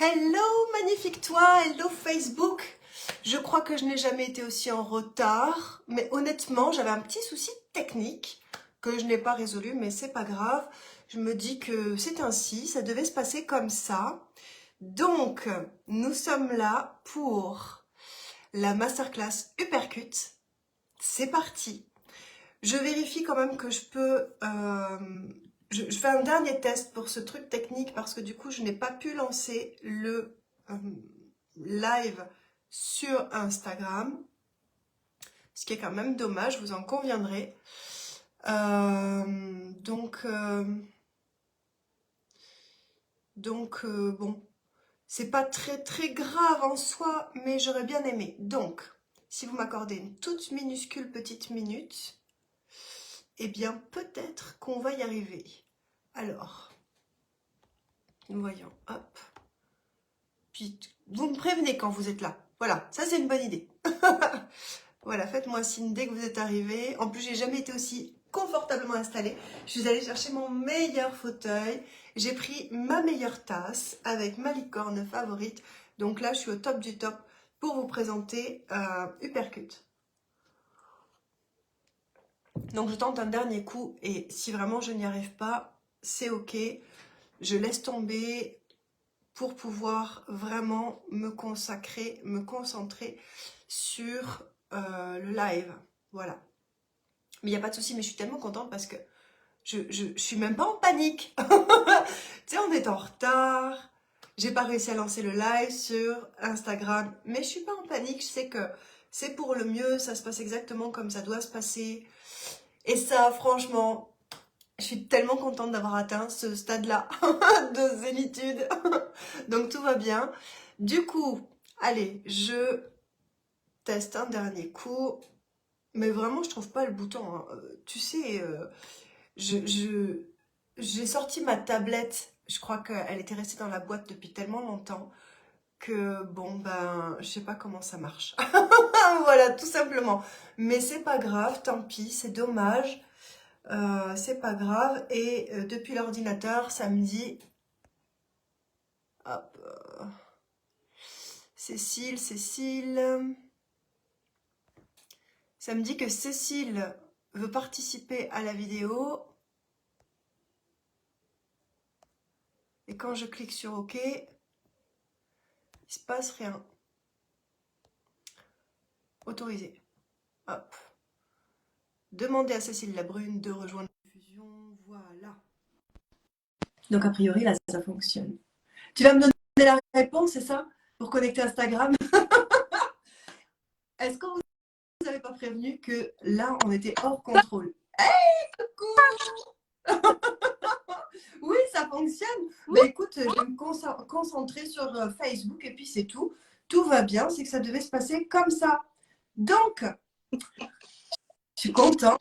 Hello magnifique toi, hello Facebook. Je crois que je n'ai jamais été aussi en retard, mais honnêtement j'avais un petit souci technique que je n'ai pas résolu, mais c'est pas grave. Je me dis que c'est ainsi, ça devait se passer comme ça. Donc nous sommes là pour la masterclass Uppercut. C'est parti. Je vérifie quand même que je peux... je fais un dernier test pour ce truc technique parce que du coup, je n'ai pas pu lancer le live sur Instagram. Ce qui est quand même dommage, vous en conviendrez. Bon, c'est pas très grave en soi, mais j'aurais bien aimé. Donc, si vous m'accordez une toute minuscule petite minute... Eh bien, peut-être qu'on va y arriver. Alors, nous voyons, hop. Puis, vous me prévenez quand vous êtes là. Voilà, ça c'est une bonne idée. Voilà, faites-moi signe dès que vous êtes arrivés. En plus, j'ai jamais été aussi confortablement installée. Je suis allée chercher mon meilleur fauteuil. J'ai pris ma meilleure tasse avec ma licorne favorite. Donc là, je suis au top du top pour vous présenter Uppercut. Donc je tente un dernier coup et si vraiment je n'y arrive pas, c'est ok. Je laisse tomber pour pouvoir vraiment me consacrer, me concentrer sur le live. Voilà. Mais il n'y a pas de souci, mais je suis tellement contente parce que je suis même pas en panique. Tu sais, on est en retard. J'ai pas réussi à lancer le live sur Instagram, mais je suis pas en panique. Je sais que c'est pour le mieux, ça se passe exactement comme ça doit se passer. Et ça, franchement, je suis tellement contente d'avoir atteint ce stade-là de zénitude. Donc tout va bien. Du coup, allez, je teste un dernier coup. Mais vraiment, je trouve pas le bouton, hein. Tu sais, j'ai sorti ma tablette. Je crois qu'elle était restée dans la boîte depuis tellement longtemps que, bon, ben, je sais pas comment ça marche. Voilà, tout simplement. Mais c'est pas grave, tant pis, c'est dommage. C'est pas grave. Et depuis l'ordinateur, ça me dit... Hop. Cécile. Ça me dit que Cécile veut participer à la vidéo. Et quand je clique sur OK, il se passe rien. Autoriser. Hop. Demander à Cécile Labrune de rejoindre la diffusion. Voilà. Donc a priori, là, ça fonctionne. Tu vas me donner la réponse, c'est ça? Pour connecter Instagram. Est-ce qu'on vous avait pas prévenu que là, on était hors contrôle? Hey, coucou! Oui, ça fonctionne. Mais écoute, je vais me concentrer sur Facebook et puis c'est tout. Tout va bien, c'est que ça devait se passer comme ça. Donc, je suis contente.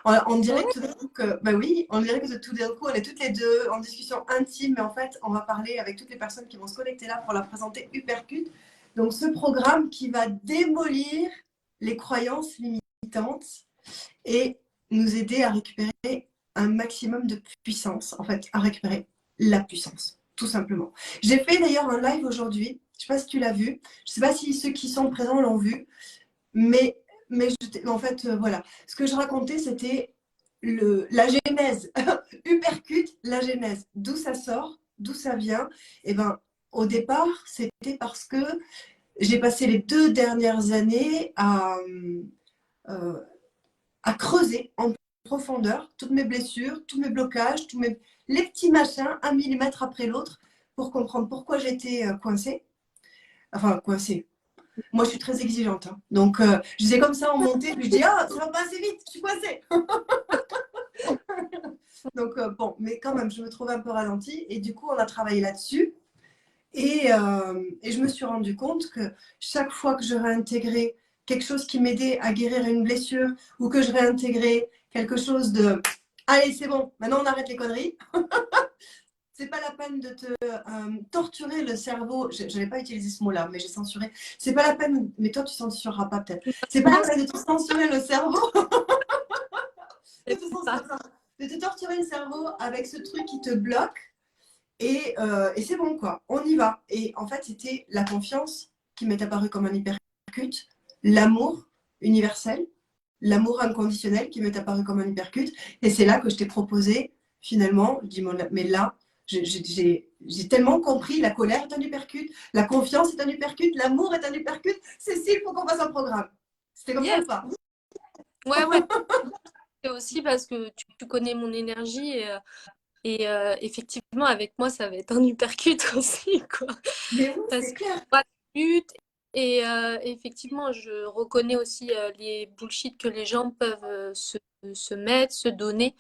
On dirait que tout d'un coup, oui, on dirait que tout d'un coup, on est toutes les deux en discussion intime, mais en fait, on va parler avec toutes les personnes qui vont se connecter là pour leur présenter Uppercut. Donc, ce programme qui va démolir les croyances limitantes et nous aider à récupérer un maximum de puissance, en fait, à récupérer la puissance, tout simplement. J'ai fait d'ailleurs un live aujourd'hui, je ne sais pas si tu l'as vu, je ne sais pas si ceux qui sont présents l'ont vu, mais en fait, voilà. Ce que je racontais, c'était la genèse. Uppercut, la genèse. D'où ça sort, d'où ça vient. Et ben, au départ, c'était parce que j'ai passé les 2 dernières années à creuser en profondeur toutes mes blessures, tous mes blocages, les petits machins, 1 millimètre après l'autre, pour comprendre pourquoi j'étais coincée. Enfin, coincée. Moi, je suis très exigeante. Hein. Donc, je disais comme ça en montée, puis je dis, ah, ça va pas assez vite, je suis coincée. Donc, bon, mais quand même, je me trouve un peu ralentie. Et du coup, on a travaillé là-dessus. Et je me suis rendu compte que chaque fois que je réintégrais quelque chose qui m'aidait à guérir une blessure ou que je réintégrais quelque chose de « Allez, c'est bon, maintenant on arrête les conneries », c'est pas la peine de te torturer le cerveau. Je n'allais pas utiliser ce mot-là, mais j'ai censuré. C'est pas la peine, mais toi tu censureras pas peut-être. C'est pas la peine de te censurer le cerveau. de te torturer le cerveau avec ce truc qui te bloque. et c'est bon, quoi. On y va. Et en fait, c'était la confiance qui m'est apparue comme un hypercute, l'amour universel, l'amour inconditionnel qui m'est apparu comme un hypercute. Et c'est là que je t'ai proposé, finalement, je dis, mais là, j'ai tellement compris, la colère est un hypercute, la confiance est un hypercute, l'amour est un hypercute. Cécile, il faut qu'on fasse un programme. C'était comme ça Yes, ou pas? ouais, ouais. C'est aussi parce que tu connais mon énergie et effectivement, avec moi, ça va être un hypercute aussi, quoi. Mais oui, Parce c'est que clair. pas de lutte et effectivement, je reconnais aussi les bullshit que les gens peuvent se mettre, se donner.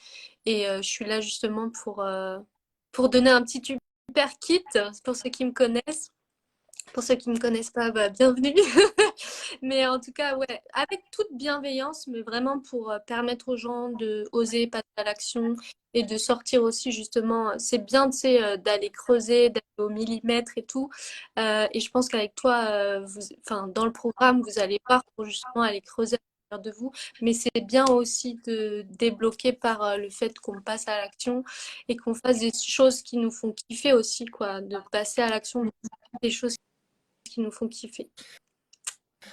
Et je suis là justement pour donner un petit hyperkit pour ceux qui me connaissent. Pour ceux qui ne me connaissent pas, bah, bienvenue. Mais en tout cas, ouais, avec toute bienveillance, mais vraiment pour permettre aux gens de oser passer à l'action et de sortir aussi justement. C'est bien, tu sais, d'aller creuser, d'aller au millimètre et tout. Et je pense qu'avec toi, enfin, dans le programme, vous allez voir pour justement aller creuser à l'intérieur de vous. Mais c'est bien aussi de débloquer par le fait qu'on passe à l'action et qu'on fasse des choses qui nous font kiffer aussi, quoi. De passer à l'action, des choses qui nous font kiffer.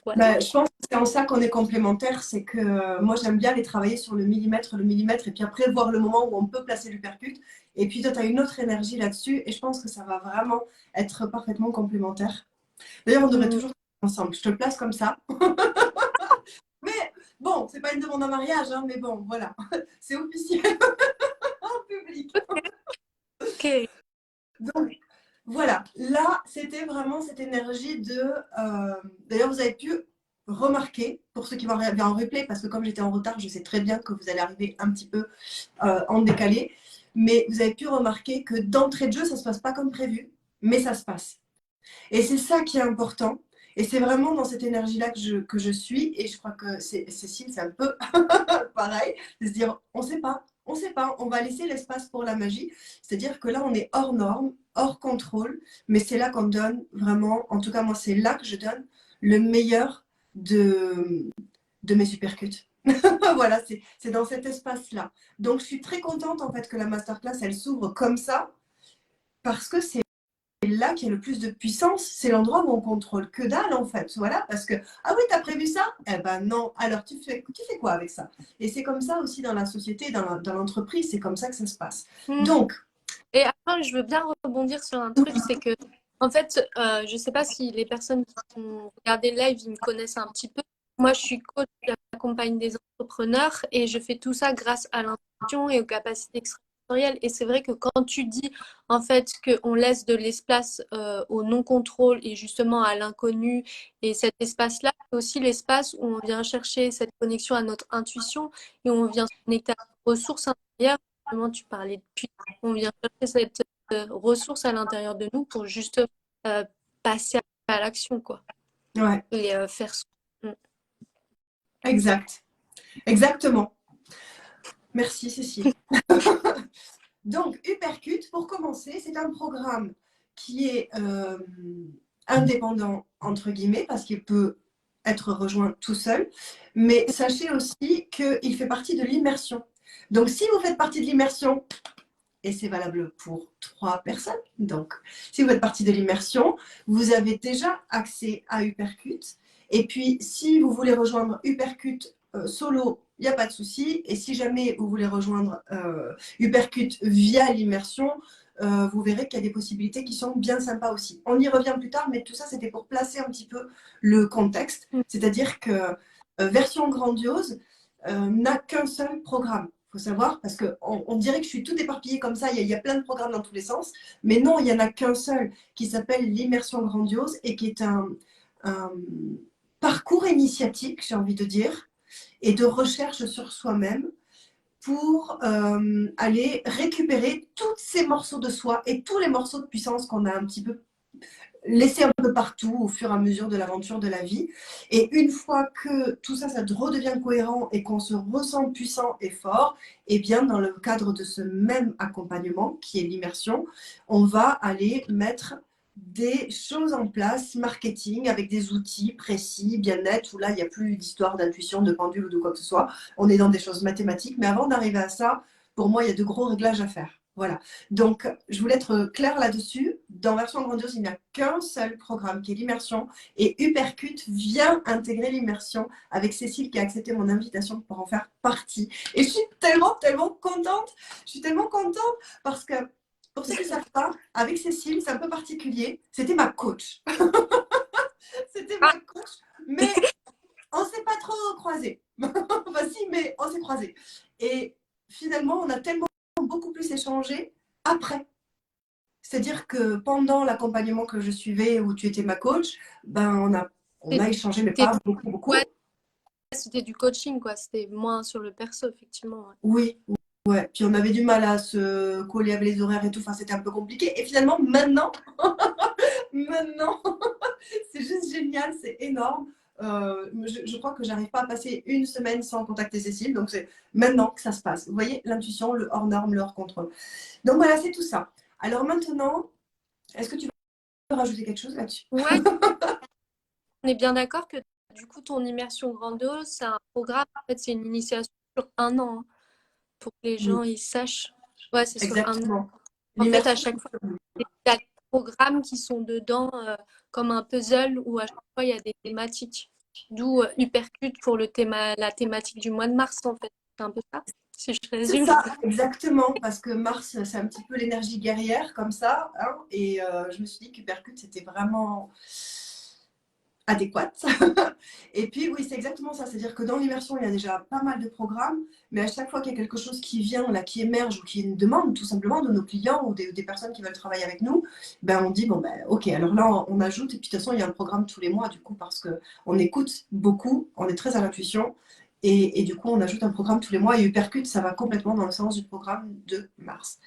Voilà. Bah, je pense que c'est en ça qu'on est complémentaires, c'est que moi j'aime bien aller travailler sur le millimètre, et puis après voir le moment où on peut placer l'uppercut. Et puis toi, tu as une autre énergie là-dessus, et je pense que ça va vraiment être parfaitement complémentaire. D'ailleurs, on devrait Mm. toujours travailler ensemble. Je te le place comme ça. Mais bon, c'est pas une demande en mariage, hein, mais bon, voilà. C'est officiel en public. Ok. Donc, voilà. Là, c'était vraiment cette énergie de. D'ailleurs, vous avez pu remarquer, pour ceux qui vont arriver en replay, parce que comme j'étais en retard, je sais très bien que vous allez arriver un petit peu en décalé. Mais vous avez pu remarquer que d'entrée de jeu, ça ne se passe pas comme prévu, mais ça se passe. Et c'est ça qui est important. Et c'est vraiment dans cette énergie-là que je suis. Et je crois que Cécile, c'est un peu pareil, de se dire, on ne sait pas, on va laisser l'espace pour la magie. C'est-à-dire que là, on est hors norme, hors contrôle, mais c'est là qu'on donne vraiment, en tout cas moi, c'est là que je donne le meilleur de mes supercuts. Voilà, c'est dans cet espace-là. Donc, je suis très contente en fait que la masterclass, elle s'ouvre comme ça, parce que c'est là qu'il y a le plus de puissance, c'est l'endroit où on contrôle que dalle en fait. Voilà, parce que ah oui, t'as prévu ça? Eh ben non. Alors tu fais quoi avec ça? Et c'est comme ça aussi dans la société, dans l'entreprise, c'est comme ça que ça se passe. Mm. Donc, Et après, je veux bien rebondir sur un truc, c'est que, en fait, je ne sais pas si les personnes qui ont regardé le live, ils me connaissent un petit peu. Moi, je suis coach, j'accompagne des entrepreneurs et je fais tout ça grâce à l'intuition et aux capacités extrasensorielles. Et c'est vrai que quand tu dis, en fait, qu'on laisse de l'espace au non-contrôle et justement à l'inconnu, et cet espace-là, c'est aussi l'espace où on vient chercher cette connexion à notre intuition et on vient se connecter à nos ressources intérieures. Justement, tu parlais de on vient chercher cette ressource à l'intérieur de nous pour juste euh, passer à l'action, quoi. ouais, Et faire son. Mm. exact. Exactement. Merci Cécile. Donc, Uppercut, pour commencer, c'est un programme qui est indépendant, entre guillemets, parce qu'il peut être rejoint tout seul. Mais sachez aussi qu'il fait partie de l'immersion. Donc, si vous faites partie de l'immersion, et c'est valable pour 3 personnes, donc si vous faites partie de l'immersion, vous avez déjà accès à Uppercut. Et puis, si vous voulez rejoindre Uppercut solo, il n'y a pas de souci. Et si jamais vous voulez rejoindre Uppercut via l'immersion, vous verrez qu'il y a des possibilités qui sont bien sympas aussi. On y revient plus tard, mais tout ça, c'était pour placer un petit peu le contexte. Mm. C'est-à-dire que version grandiose n'a qu'un seul programme. Il faut savoir, parce qu'on dirait que je suis tout éparpillée comme ça, il y a plein de programmes dans tous les sens, mais non, il n'y en a qu'un seul qui s'appelle l'immersion grandiose et qui est un parcours initiatique, j'ai envie de dire, et de recherche sur soi-même pour aller récupérer tous ces morceaux de soi et tous les morceaux de puissance qu'on a un petit peu laissés un peu partout au fur et à mesure de l'aventure de la vie. Et une fois que tout ça, ça redevient cohérent et qu'on se ressent puissant et fort, et bien dans le cadre de ce même accompagnement qui est l'immersion, on va aller mettre des choses en place, marketing, avec des outils précis, bien-être, où là, il n'y a plus d'histoire d'intuition, de pendule ou de quoi que ce soit. On est dans des choses mathématiques, mais avant d'arriver à ça, pour moi, il y a de gros réglages à faire. Voilà. Donc, je voulais être claire là-dessus. Dans Version Grandiose, il n'y a qu'un seul programme qui est l'immersion. Et Hypercute vient intégrer l'immersion avec Cécile qui a accepté mon invitation pour en faire partie. Et je suis tellement, tellement contente. Je suis tellement contente parce que, pour ceux qui ne savent pas, avec Cécile, c'est un peu particulier. C'était ma coach. C'était ma coach. Mais on ne s'est pas trop croisés. Enfin, si, mais on s'est croisés. Et finalement, on a tellement beaucoup plus échangé après. C'est-à-dire que pendant l'accompagnement que je suivais, où tu étais ma coach, ben on a échangé, mais pas beaucoup, beaucoup. Ouais, c'était du coaching, quoi. C'était moins sur le perso, effectivement. Ouais. Oui, ouais. Puis on avait du mal à se coller avec les horaires et tout. Enfin, c'était un peu compliqué. Et finalement, maintenant, maintenant, c'est juste génial, c'est énorme. Je crois que j'arrive pas à passer une semaine sans contacter Cécile. Donc, c'est maintenant que ça se passe. Vous voyez, l'intuition, le hors norme, le hors contrôle. Donc, voilà, c'est tout ça. Alors maintenant, est-ce que tu veux rajouter quelque chose là-dessus? Ouais, on est bien d'accord que du coup, ton immersion grandiose, c'est un programme, en fait, c'est une initiation sur un an, hein, pour que les gens Oui, ils sachent. Ouais, c'est sur un an. exactement. En fait, à L'immersion. chaque fois, il y a des programmes qui sont dedans, comme un puzzle où à chaque fois, il y a des thématiques. D'où Hypercute pour la thématique du mois de mars, en fait. C'est un peu ça, si je C'est résume. ça, exactement, parce que Mars, c'est un petit peu l'énergie guerrière, comme ça, hein, et je me suis dit qu'Hypercute, c'était vraiment adéquate. Et puis, oui, c'est exactement ça, c'est-à-dire que dans l'immersion, il y a déjà pas mal de programmes, mais à chaque fois qu'il y a quelque chose qui vient, là, qui émerge, ou qui est une demande, tout simplement, de nos clients, ou des personnes qui veulent travailler avec nous, ben, on dit, bon, ben, ok, alors là, on ajoute, et puis de toute façon, il y a un programme tous les mois, du coup, parce qu'on écoute beaucoup, on est très à l'intuition, et du coup, on ajoute un programme tous les mois. Et Hypercute, ça va complètement dans le sens du programme de mars.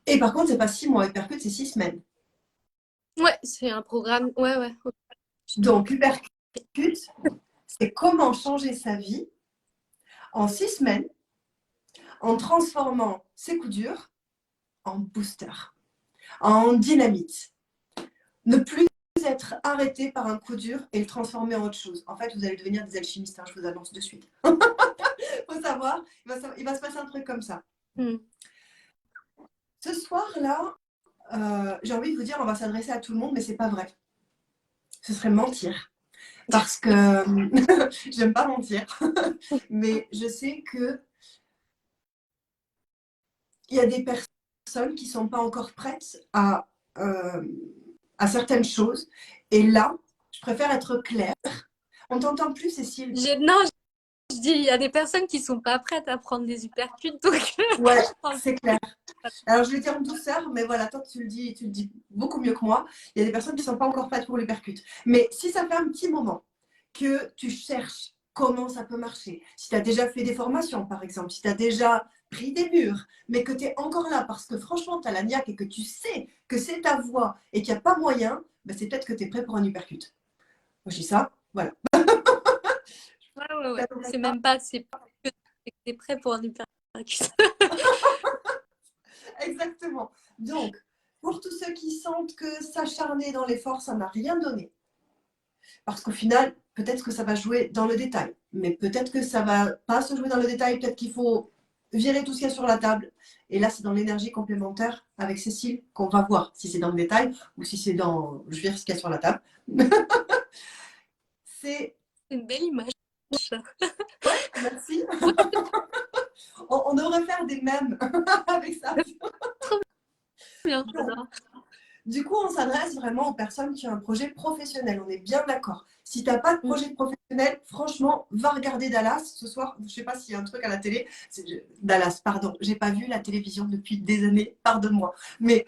Et par contre, c'est pas 6 mois. Hypercute, c'est 6 semaines. Ouais, c'est un programme. Ouais, ouais. Donc, Hypercute, c'est comment changer sa vie en 6 semaines en transformant ses coups durs en booster, en dynamite. Ne plus être arrêté par un coup dur et le transformer en autre chose. En fait, vous allez devenir des alchimistes, hein, je vous annonce de suite. Faut savoir, il va se passer un truc comme ça. Hmm. Ce soir-là, j'ai envie de vous dire, on va s'adresser à tout le monde, mais c'est pas vrai. Ce serait mentir. Parce que j'aime pas mentir, mais je sais que il y a des personnes qui sont pas encore prêtes à certaines choses. Et là, je préfère être claire. On t'entend plus, Cécile? Non, je dis, il y a des personnes qui sont pas prêtes à prendre des hypercutes, donc Ouais, c'est clair. Alors, je vais dire en douceur, mais voilà, toi, tu le dis beaucoup mieux que moi. Il y a des personnes qui ne sont pas encore prêtes pour l'hypercute. Mais si ça fait un petit moment que tu cherches comment ça peut marcher, si tu as déjà fait des formations, par exemple, si tu as déjà pris des murs, mais que tu es encore là parce que franchement, tu as la niaque et que tu sais que c'est ta voix et qu'il n'y a pas moyen, ben, c'est peut-être que tu es prêt pour un hypercute. Moi, je dis ça, voilà. ouais, ouais, ouais. C'est même pas, c'est pas que t'es prêt pour un hypercute. Exactement. Donc, pour tous ceux qui sentent que s'acharner dans l'effort, ça n'a rien donné, parce qu'au final, peut-être que ça va jouer dans le détail, mais peut-être que ça va pas se jouer dans le détail, peut-être qu'il faut virer tout ce qu'il y a sur la table. Et là, c'est dans l'énergie complémentaire avec Cécile qu'on va voir si c'est dans le détail ou si c'est dans je vire ce qu'il y a sur la table. C'est une belle image. merci. On devrait faire des mèmes avec ça. Trop bien, j'adore. Du coup, on s'adresse vraiment aux personnes qui ont un projet professionnel. On est bien d'accord. Si tu n'as pas de projet professionnel, franchement, va regarder Dallas ce soir. Je ne sais pas s'il y a un truc à la télé. Dallas, pardon. J'ai pas vu la télévision depuis des années. Pardonne-moi. Mais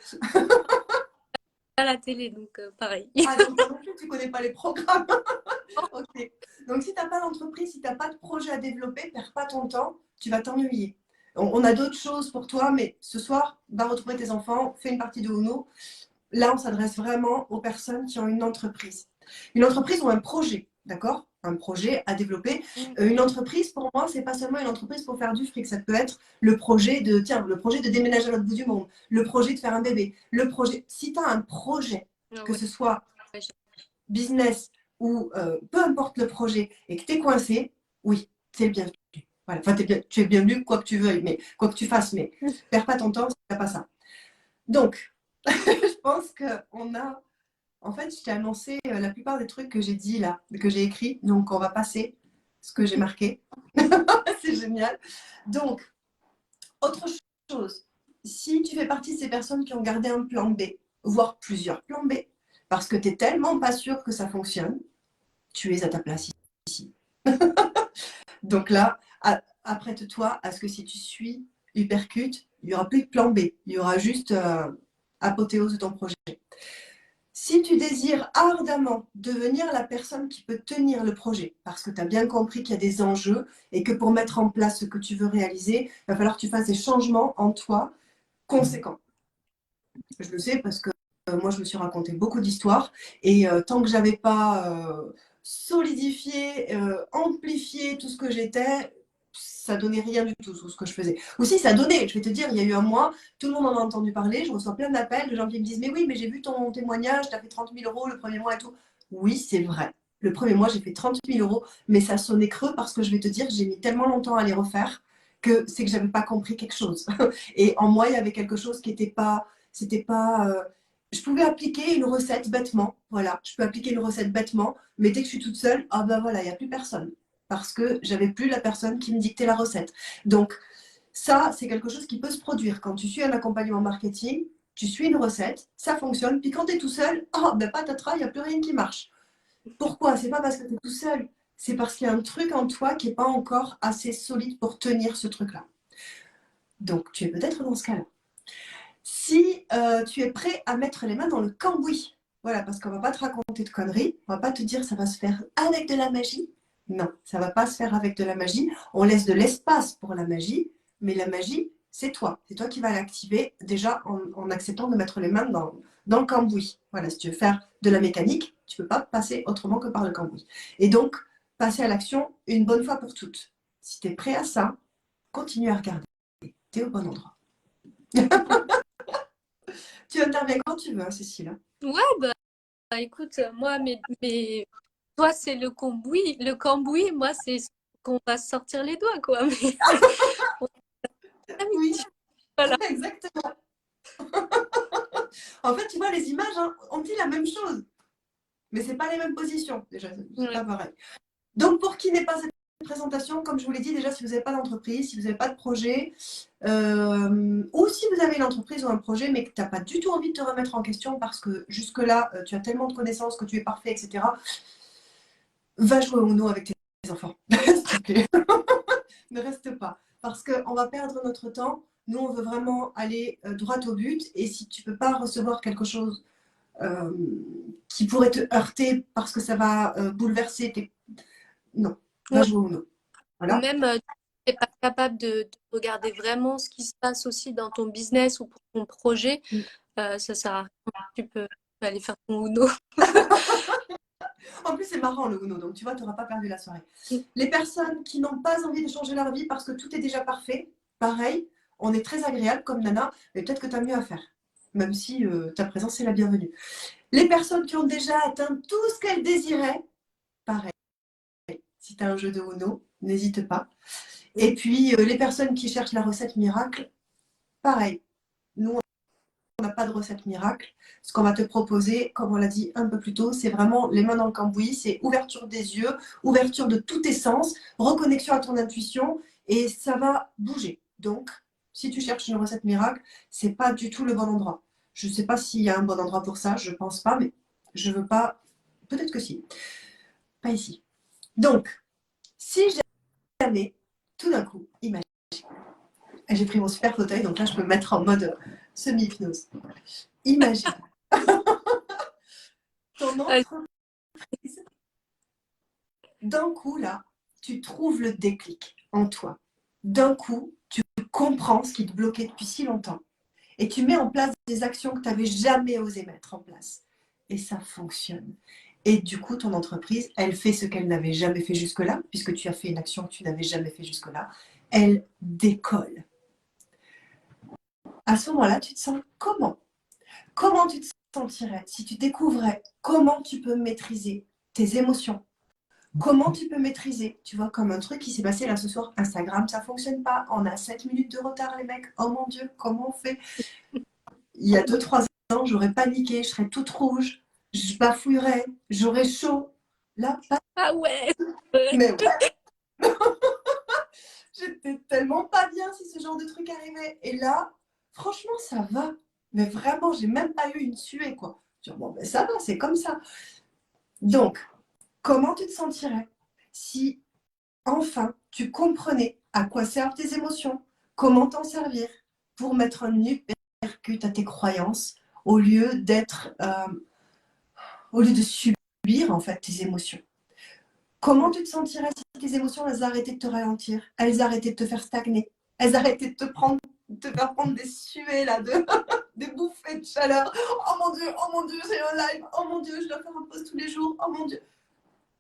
À la télé, donc pareil. ah, donc, toi non plus, tu connais pas les programmes. Ok. Donc, si tu n'as pas d'entreprise, si tu n'as pas de projet à développer, perds pas ton temps. Tu vas t'ennuyer. On a d'autres choses pour toi, mais ce soir, va retrouver tes enfants, fais une partie de Uno. Là, on s'adresse vraiment aux personnes qui ont une entreprise. Une entreprise ou un projet, d'accord? Un projet à développer. Une entreprise, pour moi, c'est pas seulement une entreprise pour faire du fric. Ça peut être le projet de déménager à l'autre bout du monde, le projet de faire un bébé, le projet. Si tu as un projet, que Ouais, ce soit ouais, business ou peu importe le projet, et que tu es coincé, oui, c'est le bienvenu. Voilà. Enfin, tu es bienvenu quoi que tu veuilles, mais quoi que tu fasses, mais perds pas ton temps si tu n'as pas ça. Donc, je pense qu'on a... En fait, je t'ai annoncé la plupart des trucs que j'ai dit là, que j'ai écrit. Donc, on va passer ce que j'ai marqué. C'est génial. Donc, autre chose, si tu fais partie de ces personnes qui ont gardé un plan B, voire plusieurs plans B, parce que tu n'es tellement pas sûr que ça fonctionne, tu es à ta place ici. Donc là, apprête-toi à ce que si tu suis Hypercute, il n'y aura plus de plan B. Il y aura juste apothéose de ton projet. Si tu désires ardemment devenir la personne qui peut tenir le projet, parce que tu as bien compris qu'il y a des enjeux et que pour mettre en place ce que tu veux réaliser, il va falloir que tu fasses des changements en toi conséquents. Je le sais parce que moi, je me suis raconté beaucoup d'histoires et tant que je n'avais pas solidifié, amplifié tout ce que j'étais, ça donnait rien du tout sur ce que je faisais. Aussi, ça donnait, je vais te dire, il y a eu un mois, tout le monde en a entendu parler, je reçois plein d'appels de gens qui me disent, mais oui, mais j'ai vu ton témoignage, tu as fait 30 000 euros le premier mois et tout. Oui, c'est vrai. Le premier mois, j'ai fait 30 000 euros, mais ça sonnait creux parce que je vais te dire, j'ai mis tellement longtemps à les refaire que c'est que je n'avais pas compris quelque chose. Et en moi, il y avait quelque chose qui n'était pas, c'était pas, je pouvais appliquer une recette bêtement, voilà, je peux appliquer une recette bêtement, mais dès que je suis toute seule, ah ben voilà, il n'y a plus personne parce que j'avais plus la personne qui me dictait la recette. Donc, ça, c'est quelque chose qui peut se produire. Quand tu suis un accompagnement marketing, tu suis une recette, ça fonctionne, puis quand tu es tout seul, oh, ben patatras, il n'y a plus rien qui marche. Pourquoi? C'est pas parce que tu es tout seul, c'est parce qu'il y a un truc en toi qui n'est pas encore assez solide pour tenir ce truc-là. Donc, tu es peut-être dans ce cas-là. Si tu es prêt à mettre les mains dans le cambouis, voilà, parce qu'on ne va pas te raconter de conneries, on ne va pas te dire ça va se faire avec de la magie. Non, ça ne va pas se faire avec de la magie. On laisse de l'espace pour la magie, mais la magie, c'est toi. C'est toi qui vas l'activer déjà en acceptant de mettre les mains dans le cambouis. Voilà, si tu veux faire de la mécanique, tu ne peux pas passer autrement que par le cambouis. Et donc, passer à l'action une bonne fois pour toutes. Si tu es prêt à ça, continue à regarder. Tu es au bon endroit. Tu interviens quand tu veux, hein, Cécile. Ouais, écoute, moi, toi, c'est le cambouis. Le cambouis, moi, c'est qu'on va se sortir les doigts, quoi. Mais... Oui, Voilà. exactement. En fait, tu vois, les images, hein, on dit la même chose, mais c'est pas les mêmes positions. Déjà, c'est pas pareil. Donc, pour qui n'est pas cette présentation, comme je vous l'ai dit, déjà, si vous n'avez pas d'entreprise, si vous n'avez pas de projet, ou si vous avez une entreprise ou un projet, mais que tu n'as pas du tout envie de te remettre en question parce que jusque-là, tu as tellement de connaissances que tu es parfait, etc., va jouer au Uno avec tes enfants, s'il te plaît. Ne reste pas. Parce qu'on va perdre notre temps. Nous, on veut vraiment aller droit au but. Et si tu ne peux pas recevoir quelque chose euh, qui pourrait te heurter parce que ça va bouleverser tes... Non, va Ouais. jouer au Uno. Ou Voilà. même, tu n'es pas capable de regarder vraiment ce qui se passe aussi dans ton business ou pour ton projet, ça sert à rien. Tu peux aller faire ton Uno. En plus, c'est marrant le Uno. Donc, tu vois, tu n'auras pas perdu la soirée. Les personnes qui n'ont pas envie de changer leur vie parce que tout est déjà parfait, pareil, on est très agréable comme Nana, mais peut-être que tu as mieux à faire. Même si ta présence est la bienvenue. Les personnes qui ont déjà atteint tout ce qu'elles désiraient, pareil. Si tu as un jeu de Uno, n'hésite pas. Et puis, les personnes qui cherchent la recette miracle, pareil. Nous, on n'a pas de recette miracle. Ce qu'on va te proposer, comme on l'a dit un peu plus tôt, c'est vraiment les mains dans le cambouis, c'est ouverture des yeux, ouverture de tous tes sens, reconnexion à ton intuition, et ça va bouger. Donc, si tu cherches une recette miracle, c'est pas du tout le bon endroit. Je ne sais pas s'il y a un bon endroit pour ça, je pense pas, mais je veux pas. Peut-être que si. Pas ici. Donc, si jamais, tout d'un coup, imagine. J'ai pris mon super fauteuil, donc là, je peux me mettre en mode semi-hypnose. Imagine. Ton entreprise, d'un coup, là, tu trouves le déclic en toi. D'un coup, tu comprends ce qui te bloquait depuis si longtemps. Et tu mets en place des actions que tu n'avais jamais osé mettre en place. Et ça fonctionne. Et du coup, ton entreprise, elle fait ce qu'elle n'avait jamais fait jusque-là, puisque tu as fait une action que tu n'avais jamais fait jusque-là. Elle décolle. À ce moment-là, tu te sens comment? Comment tu te sentirais si tu découvrais comment tu peux maîtriser tes émotions, Comment tu peux maîtriser? Tu vois, comme un truc qui s'est passé là ce soir, Instagram, ça fonctionne pas. On a 7 minutes de retard, les mecs. Oh mon Dieu, comment on fait? Il y a 2, 3 ans, j'aurais paniqué, je serais toute rouge, je bafouillerais, j'aurais chaud. Là, pas. Ah ouais. Mais ouais, j'étais tellement pas bien si ce genre de truc arrivait. Et là, franchement, ça va. Mais vraiment, j'ai même pas eu une suée, quoi. Je dis, bon, ben ça va, c'est comme ça. Donc, comment tu te sentirais si enfin tu comprenais à quoi servent tes émotions, comment t'en servir pour mettre un uppercut à tes croyances au lieu au lieu de subir en fait tes émotions. Comment tu te sentirais si tes émotions elles arrêtaient de te ralentir, elles arrêtaient de te faire stagner, elles arrêtaient de te faire prendre des suées là, des bouffées de chaleur. Oh mon Dieu, j'ai un live. Oh mon Dieu, je dois faire un post tous les jours. Oh mon Dieu.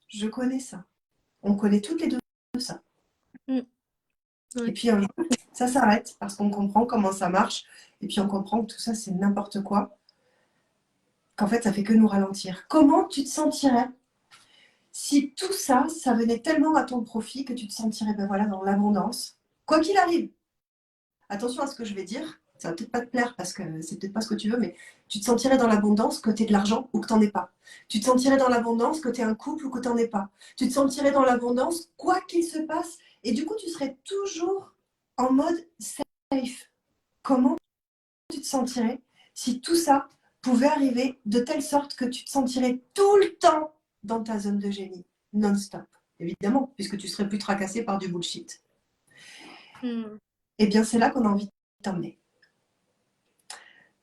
Je connais ça. On connaît toutes les deux ça. Mm. Et Ouais. puis un jour, ça s'arrête parce qu'on comprend comment ça marche. Et puis on comprend que tout ça, c'est n'importe quoi. Qu'en fait, ça fait que nous ralentir. Comment tu te sentirais si tout ça, ça venait tellement à ton profit que tu te sentirais ben voilà, dans l'abondance, quoi qu'il arrive? Attention à ce que je vais dire. Ça va peut-être pas te plaire parce que c'est peut-être pas ce que tu veux, mais tu te sentirais dans l'abondance que tu aies de l'argent ou que tu n'en aies pas. Tu te sentirais dans l'abondance que tu aies un couple ou que tu n'en aies pas. Tu te sentirais dans l'abondance quoi qu'il se passe. Et du coup, tu serais toujours en mode safe. Comment tu te sentirais si tout ça pouvait arriver de telle sorte que tu te sentirais tout le temps dans ta zone de génie, non-stop, évidemment, puisque tu serais plus tracassé par du bullshit. Mm. Eh bien, c'est là qu'on a envie de t'emmener.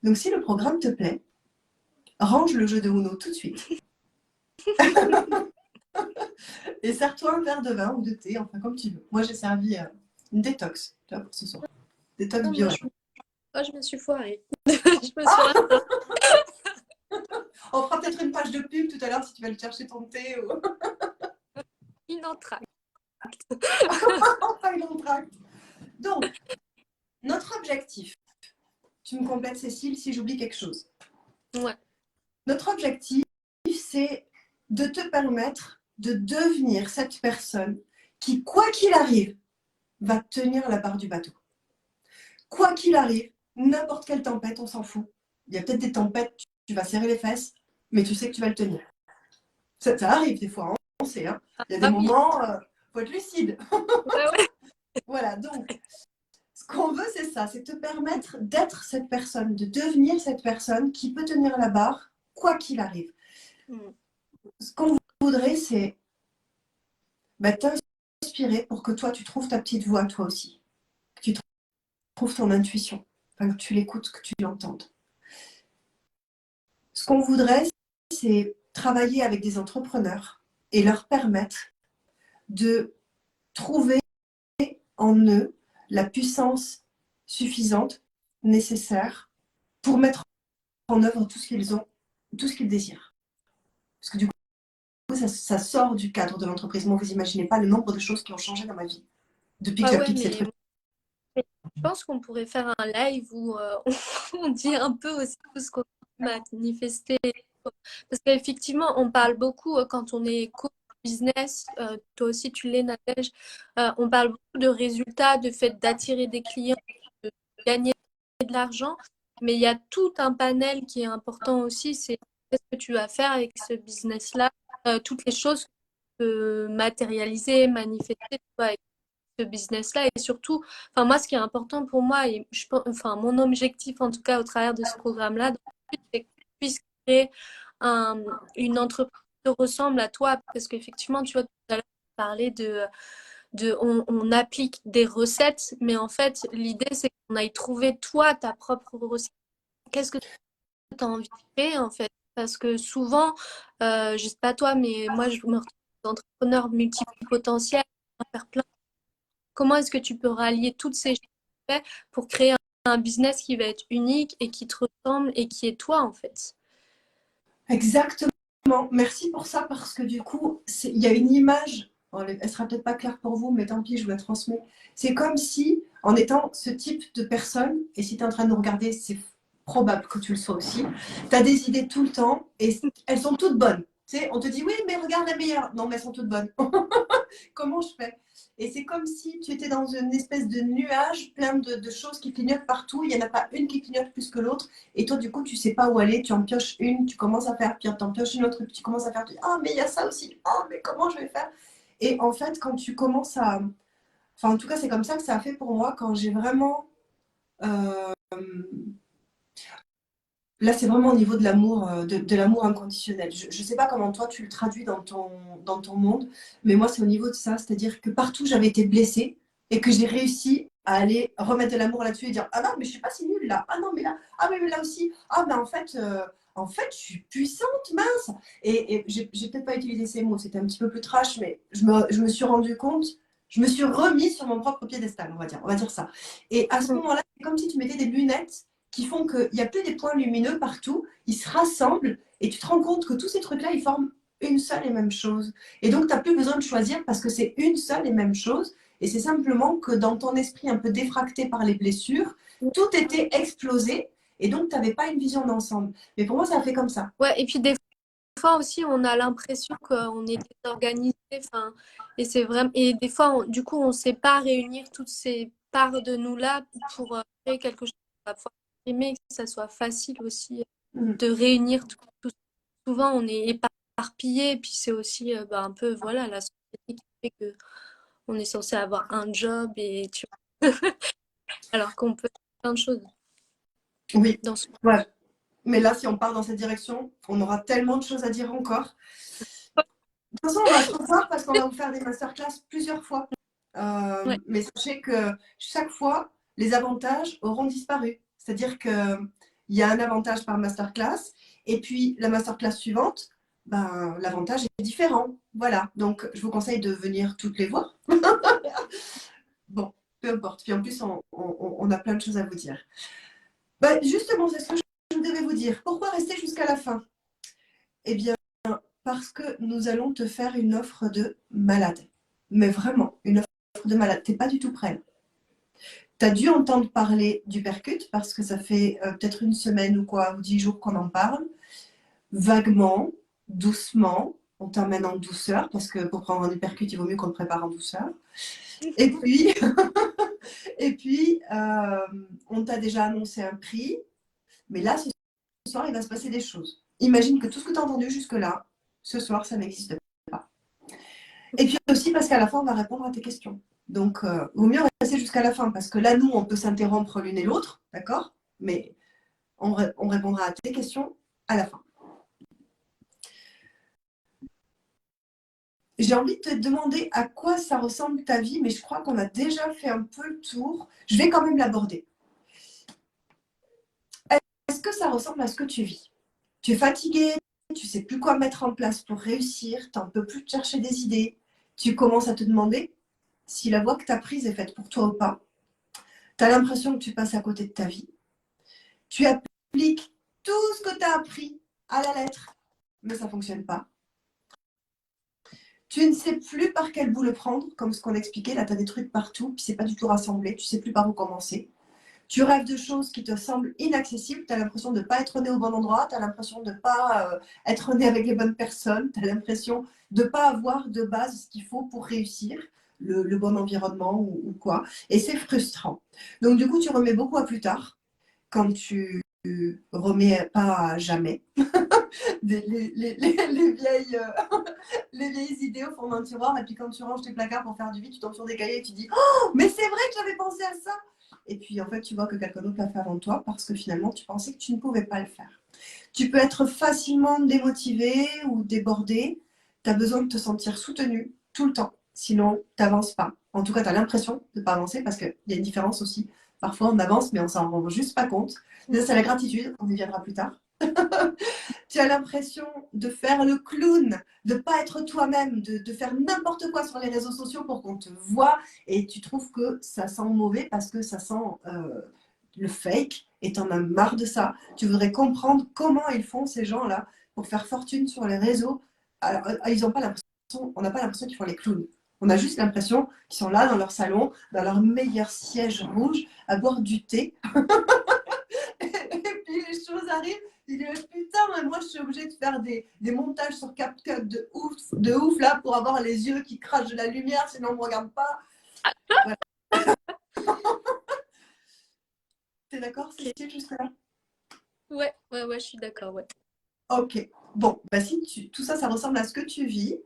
Donc, si le programme te plaît, range le jeu de Uno tout de suite et sers-toi un verre de vin ou de thé, enfin comme tu veux. Moi, j'ai servi une détox, tu vois, pour ce soir. Détox Ah, moi, bio. je me suis foirée. Je me suis rattrapée. On fera peut-être une page de pub tout à l'heure si tu vas le chercher ton thé ou Une entracte. enfin une entracte. Donc, notre objectif, tu me complètes Cécile si j'oublie quelque chose. Ouais. Notre objectif, c'est de te permettre de devenir cette personne qui, quoi qu'il arrive, va tenir la barre du bateau. Quoi qu'il arrive, n'importe quelle tempête, on s'en fout. Il y a peut-être des tempêtes, tu vas serrer les fesses, mais tu sais que tu vas le tenir. Ça arrive des fois, hein, on sait. Hein. Il y a des Ah oui. moments, faut être lucide. Ouais, ouais. Voilà, donc, ce qu'on veut, c'est ça, c'est te permettre d'être cette personne, de devenir cette personne qui peut tenir la barre, quoi qu'il arrive. Mm. Ce qu'on voudrait, c'est t'inspirer pour que toi, tu trouves ta petite voix, toi aussi. Que tu trouves ton intuition, enfin, que tu l'écoutes, que tu l'entendes. Ce qu'on voudrait, c'est travailler avec des entrepreneurs et leur permettre de trouver en eux la puissance suffisante, nécessaire, pour mettre en œuvre tout ce qu'ils ont, tout ce qu'ils désirent. Parce que du coup, ça sort du cadre de l'entreprise. Moi, vous imaginez pas le nombre de choses qui ont changé dans ma vie depuis que Ah ouais, j'applique ces mais trucs. je pense qu'on pourrait faire un live où on dit un peu aussi tout ce qu'on a manifesté. Parce qu'effectivement, on parle beaucoup quand on est coach business, toi aussi tu l'es, Nadège, on parle beaucoup de résultats, de fait d'attirer des clients, de gagner de l'argent, mais il y a tout un panel qui est important aussi, c'est qu'est-ce que tu vas faire avec ce business-là, toutes les choses que tu peux matérialiser, manifester tu vois, avec ce business-là, et surtout, enfin moi ce qui est important pour moi, et je pense, enfin mon objectif en tout cas au travers de ce programme-là, c'est que tu puisses créer un- une entreprise qui te ressemble à toi, parce qu'effectivement, tu vois, tout à l'heure, tu parlais on applique des recettes, mais en fait, l'idée, c'est qu'on aille trouver toi ta propre recette. Qu'est-ce que tu as envie de créer, en fait? Parce que souvent, je sais pas toi, mais moi, je me retrouve entrepreneur multipotentiel, faire plein. Comment est-ce que tu peux rallier toutes ces choses pour créer un business qui va être unique et qui te ressemble et qui est toi, en fait? Exactement. Merci pour ça parce que du coup, il y a une image. Bon, elle sera peut-être pas claire pour vous, mais tant pis, je vous la transmets. C'est comme si, en étant ce type de personne, et si tu es en train de nous regarder, c'est probable que tu le sois aussi, tu as des idées tout le temps et elles sont toutes bonnes. Tu sais, on te dit, oui, mais regarde la meilleure. Non, mais elles sont toutes bonnes. Comment je fais? Et c'est comme si tu étais dans une espèce de nuage plein de choses qui clignotent partout. Il n'y en a pas une qui clignote plus que l'autre. Et toi, du coup, tu ne sais pas où aller. Tu en pioches une, tu commences à faire, puis tu en pioches une autre, puis tu commences à faire. Tu dis, ah, mais il y a ça aussi. Ah, mais comment je vais faire? Et en fait, quand tu commences à. Enfin, en tout cas, c'est comme ça que ça a fait pour moi quand j'ai vraiment. euh, Là, c'est vraiment au niveau de l'amour, de l'amour inconditionnel. Je ne sais pas comment toi tu le traduis dans ton monde, mais moi, c'est au niveau de ça. C'est-à-dire que partout, j'avais été blessée et que j'ai réussi à aller remettre de l'amour là-dessus et dire ah non, mais je suis pas si nulle là. Ah non, mais là, ah mais là aussi. Ah, mais en fait, je suis puissante, mince. Et j'ai peut-être pas utilisé ces mots, c'était un petit peu plus trash, mais je me suis rendu compte, je me suis remis sur mon propre piédestal, on va dire ça. Et à ce Mm. moment-là, c'est comme si tu mettais des lunettes qui font qu'il n'y a plus des points lumineux partout, ils se rassemblent et tu te rends compte que tous ces trucs-là, ils forment une seule et même chose. Et donc, tu n'as plus besoin de choisir parce que c'est une seule et même chose. Et c'est simplement que dans ton esprit un peu défracté par les blessures, tout était explosé et donc tu n'avais pas une vision d'ensemble. Mais pour moi, ça a fait comme ça. Ouais, et puis des fois aussi, on a l'impression qu'on est désorganisé. Enfin, et c'est vraiment. Et des fois, du coup, on ne sait pas réunir toutes ces parts de nous-là pour créer quelque chose qu'on va pouvoir exprimer, que ça soit facile aussi Mhm. de réunir tout. Souvent, on est éparpillé, et puis c'est aussi bah, un peu, voilà, la société qui fait que on est censé avoir un job et alors qu'on peut faire plein de choses Oui, dans ce ouais. Mais là, si on part dans cette direction, on aura tellement de choses à dire encore. De toute façon, on va se revoir parce qu'on va vous faire des masterclass plusieurs fois. Ouais. Mais sachez que chaque fois, les avantages auront disparu. C'est-à-dire qu'il y a un avantage par masterclass, et puis la masterclass suivante, ben, l'avantage est différent. Voilà, donc je vous conseille de venir toutes les voir. Bon, peu importe. Puis en plus, on a plein de choses à vous dire. Ben, justement, c'est ce que je devais vous dire. Pourquoi rester jusqu'à la fin? Eh bien, parce que nous allons te faire une offre de malade. Mais vraiment, une offre de malade. T'es pas du tout prêt. Tu as dû entendre parler du percute parce que ça fait peut-être une semaine ou quoi, ou 10 jours qu'on en parle. Vaguement, doucement, on t'emmène en douceur parce que pour prendre un percute, il vaut mieux qu'on te prépare en douceur. Et puis, on t'a déjà annoncé un prix. Mais là, ce soir, il va se passer des choses. Imagine que tout ce que tu as entendu jusque-là, ce soir, ça n'existe pas. Et puis aussi parce qu'à la fin, on va répondre à tes questions. Donc, vaut mieux rester jusqu'à la fin parce que là, nous, on peut s'interrompre l'une et l'autre, d'accord? Mais on répondra à tes questions à la fin. J'ai envie de te demander à quoi ça ressemble ta vie, mais je crois qu'on a déjà fait un peu le tour. Je vais quand même l'aborder. Est-ce que ça ressemble à ce que tu vis? Tu es fatigué, tu ne sais plus quoi mettre en place pour réussir, tu n'en peux plus te chercher des idées. Tu commences à te demander si la voie que tu as prise est faite pour toi ou pas. Tu as l'impression que tu passes à côté de ta vie. Tu appliques tout ce que tu as appris à la lettre, mais ça ne fonctionne pas. Tu ne sais plus par quel bout le prendre, comme ce qu'on expliquait. Là, tu as des trucs partout, puis c'est pas du tout rassemblé. Tu ne sais plus par où commencer. Tu rêves de choses qui te semblent inaccessibles. Tu as l'impression de ne pas être né au bon endroit. Tu as l'impression de ne pas être né avec les bonnes personnes. Tu as l'impression de ne pas avoir de base ce qu'il faut pour réussir, le bon environnement ou quoi. Et c'est frustrant. Donc, du coup, tu remets beaucoup à plus tard quand tu remets pas à jamais les vieilles, les vieilles idées au fond d'un tiroir. Et puis quand tu ranges tes placards pour faire du vide, tu tombes sur des cahiers et tu dis oh, mais c'est vrai que j'avais pensé à ça. Et puis en fait, tu vois que quelqu'un d'autre l'a fait avant toi parce que finalement, tu pensais que tu ne pouvais pas le faire. Tu peux être facilement démotivé ou débordé. Tu as besoin de te sentir soutenu tout le temps. Sinon, tu n'avances pas. En tout cas, tu as l'impression de ne pas avancer parce qu'il y a une différence aussi. Parfois, on avance, mais on s'en rend juste pas compte. Ça, c'est la gratitude. On y viendra plus tard. Tu as l'impression de faire le clown, de ne pas être toi-même, de faire n'importe quoi sur les réseaux sociaux pour qu'on te voit et tu trouves que ça sent mauvais parce que ça sent le fake et tu en as marre de ça. Tu voudrais comprendre comment ils font ces gens-là pour faire fortune sur les réseaux. Alors, ils ont pas l'impression, on n'a pas l'impression qu'ils font les clowns. On a juste l'impression qu'ils sont là dans leur salon, dans leur meilleur siège rouge, à boire du thé. Et puis les choses arrivent Il est putain, mais moi je suis obligée de faire des montages sur CapCut de ouf là pour avoir les yeux qui crachent de la lumière, sinon on ne me regarde pas. Voilà. T'es d'accord, Ok. Cécile, jusque-là? Ouais, je suis d'accord, ouais. Ok. Bon, bah si tout ça, ça ressemble à ce que tu vis,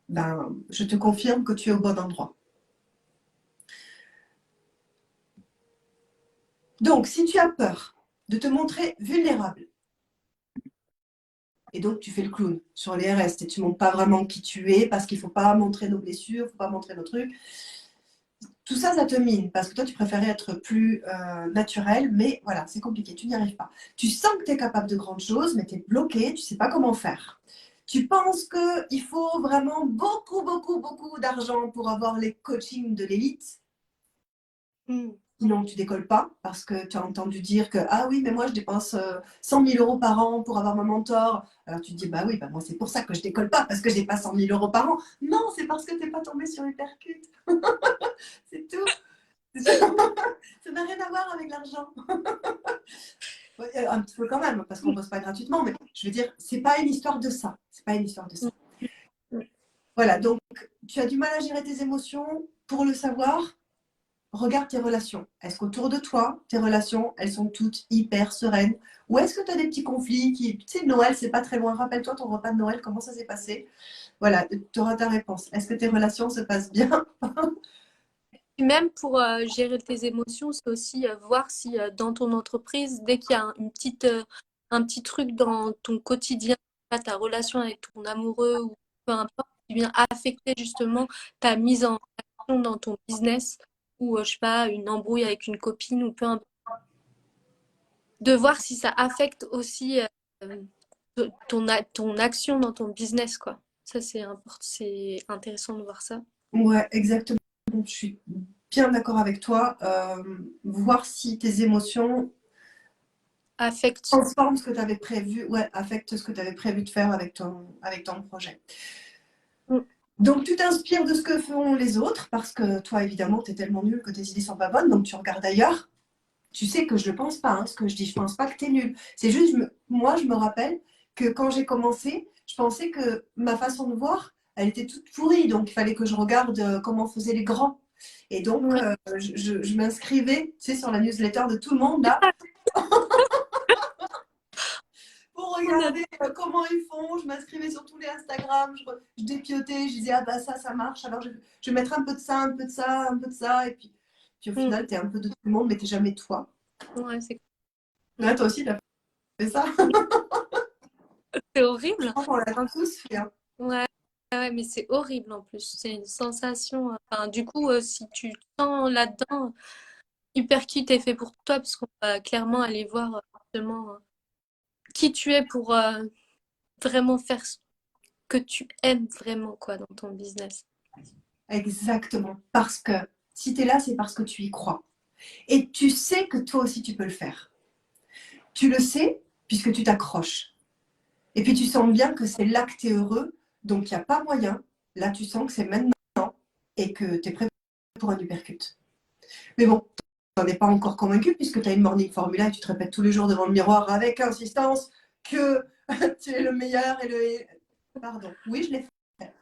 ben, je te confirme que tu es au bon endroit. Donc, si tu as peur de te montrer vulnérable, et donc tu fais le clown sur les RS et tu ne montres pas vraiment qui tu es parce qu'il ne faut pas montrer nos blessures, il ne faut pas montrer nos trucs, tout ça, ça te mine parce que toi, tu préférais être plus naturel, mais voilà, c'est compliqué, tu n'y arrives pas. Tu sens que tu es capable de grandes choses, mais tu es bloqué, tu ne sais pas comment faire. Tu penses qu'il faut vraiment beaucoup, beaucoup, beaucoup d'argent pour avoir les coachings de l'élite. Hmm. Sinon, tu décolles pas parce que tu as entendu dire que ah oui, mais moi je dépense 100 000 euros par an pour avoir mon mentor. Alors tu te dis bah oui, bah moi c'est pour ça que je décolle pas parce que j'ai pas 100 000 euros par an. Non, c'est parce que t'es pas tombé sur Hypercute. C'est tout. Ça n'a rien à voir avec l'argent. Ouais, un petit peu quand même parce qu'on bosse pas gratuitement, mais je veux dire, c'est pas une histoire de ça. C'est pas une histoire de ça. Voilà, donc tu as du mal à gérer tes émotions. Pour le savoir, regarde tes relations. Est-ce qu'autour de toi, tes relations, elles sont toutes hyper sereines? Ou est-ce que tu as des petits conflits qui... Tu sais, Noël, c'est pas très loin. Rappelle-toi ton repas de Noël, comment ça s'est passé? Voilà, tu auras ta réponse. Est-ce que tes relations se passent bien? Et même pour gérer tes émotions, c'est aussi voir si dans ton entreprise, dès qu'il y a un petit truc dans ton quotidien, pas ta relation avec ton amoureux ou peu importe, qui vient affecter justement ta mise en action dans ton business ou, je sais pas, une embrouille avec une copine ou peu importe, de voir si ça affecte aussi ton action dans ton business, quoi. Ça, c'est important, c'est intéressant de voir ça. Ouais, exactement. Je suis bien d'accord avec toi. Voir si tes émotions Affecte. transforment ce que tu avais prévu, ouais, affectent ce que tu avais prévu de faire avec ton projet. Mm. Donc, tu t'inspires de ce que font les autres, parce que toi, évidemment, tu es tellement nul que tes idées sont pas bonnes, donc tu regardes ailleurs. Tu sais que je ne pense pas, hein, ce que je dis, je pense pas que tu es nul. C'est juste, moi, je me rappelle que quand j'ai commencé, je pensais que ma façon de voir, elle était toute pourrie, donc il fallait que je regarde comment faisaient les grands. Et donc, Ouais. je m'inscrivais, tu sais, sur la newsletter de tout le monde, là, pour On a regarder comment ils font. Je m'inscrivais sur tous les Instagram, je dépiotais, je disais, ah bah ça marche, alors je vais mettre un peu de ça, un peu de ça, un peu de ça, et puis au Mm. final, tu es un peu de tout le monde, mais tu n'es jamais toi. Ouais, c'est Là, toi aussi, tu as fait ça. c'est Je horrible. crois qu'on l'a En- tous fait, hein. Ouais, ouais, mais c'est horrible en plus. C'est une sensation. Enfin, du coup, si tu te sens là-dedans, Hypercute est fait pour toi parce qu'on va clairement aller voir justement qui tu es pour vraiment faire ce que tu aimes vraiment quoi dans ton business. Exactement. Parce que si tu es là, c'est parce que tu y crois. Et tu sais que toi aussi, tu peux le faire. Tu le sais puisque tu t'accroches. Et puis tu sens bien que c'est là que tu es heureux, donc il n'y a pas moyen. Là, tu sens que c'est maintenant et que tu es prêt pour un uppercut. Mais bon, tu n'en es pas encore convaincu puisque tu as une morning formula et tu te répètes tous les jours devant le miroir avec insistance que tu es le meilleur et le... Pardon, oui, je l'ai fait.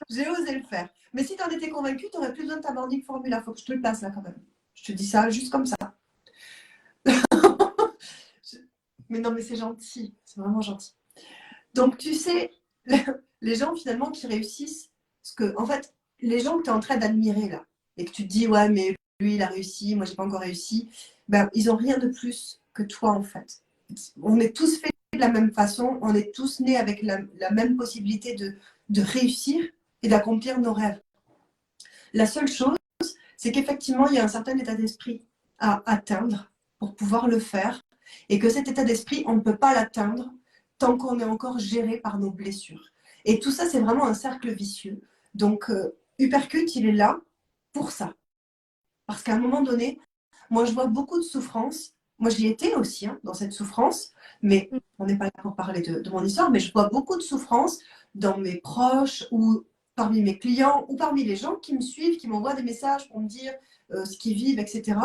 J'ai osé le faire. Mais si tu en étais convaincu, tu n'aurais plus besoin de ta morning formula. Il faut que je te le place là quand même. Je te dis ça juste comme ça. Mais non, mais c'est gentil. C'est vraiment gentil. Donc, tu sais, les gens finalement qui réussissent, parce que, en fait, les gens que tu es en train d'admirer là, et que tu te dis, ouais, mais lui, il a réussi, moi, j'ai pas encore réussi, ben, ils n'ont rien de plus que toi, en fait. On est tous faits de la même façon, on est tous nés avec la même possibilité de réussir et d'accomplir nos rêves. La seule chose, c'est qu'effectivement, il y a un certain état d'esprit à atteindre pour pouvoir le faire, et que cet état d'esprit, on ne peut pas l'atteindre tant qu'on est encore géré par nos blessures. Et tout ça, c'est vraiment un cercle vicieux. Donc, Hypercute, il est là pour ça. Parce qu'à un moment donné, moi, je vois beaucoup de souffrance. Moi, j'y étais aussi, hein, dans cette souffrance, mais Mm. on n'est pas là pour parler de mon histoire, mais je vois beaucoup de souffrance dans mes proches ou parmi mes clients ou parmi les gens qui me suivent, qui m'envoient des messages pour me dire ce qu'ils vivent, etc.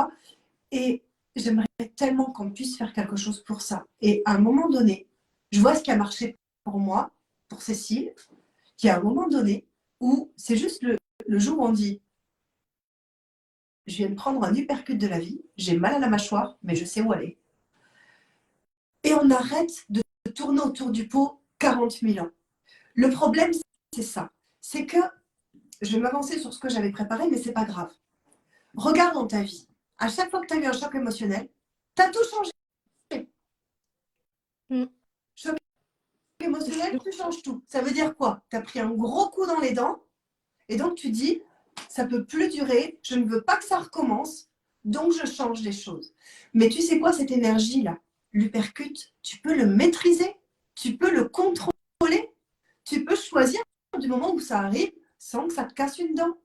Et j'aimerais tellement qu'on puisse faire quelque chose pour ça. Et à un moment donné, je vois ce qui a marché pour moi, pour Cécile, qui à un moment donné, où c'est juste le jour où on dit, je viens de prendre un uppercut de la vie, j'ai mal à la mâchoire, mais je sais où aller. Et on arrête de tourner autour du pot 40 000 ans. Le problème, c'est ça. C'est que, je vais m'avancer sur ce que j'avais préparé, mais c'est pas grave. Regarde dans ta vie. À chaque fois que tu as eu un choc émotionnel, tu as tout changé. Mm. Choc émotionnel, tu changes tout. Ça veut dire quoi? Tu as pris un gros coup dans les dents et donc tu dis, ça peut plus durer, je ne veux pas que ça recommence, donc je change les choses. Mais tu sais quoi, cette énergie-là, l'uppercut, tu peux le maîtriser, tu peux le contrôler, tu peux choisir du moment où ça arrive sans que ça te casse une dent.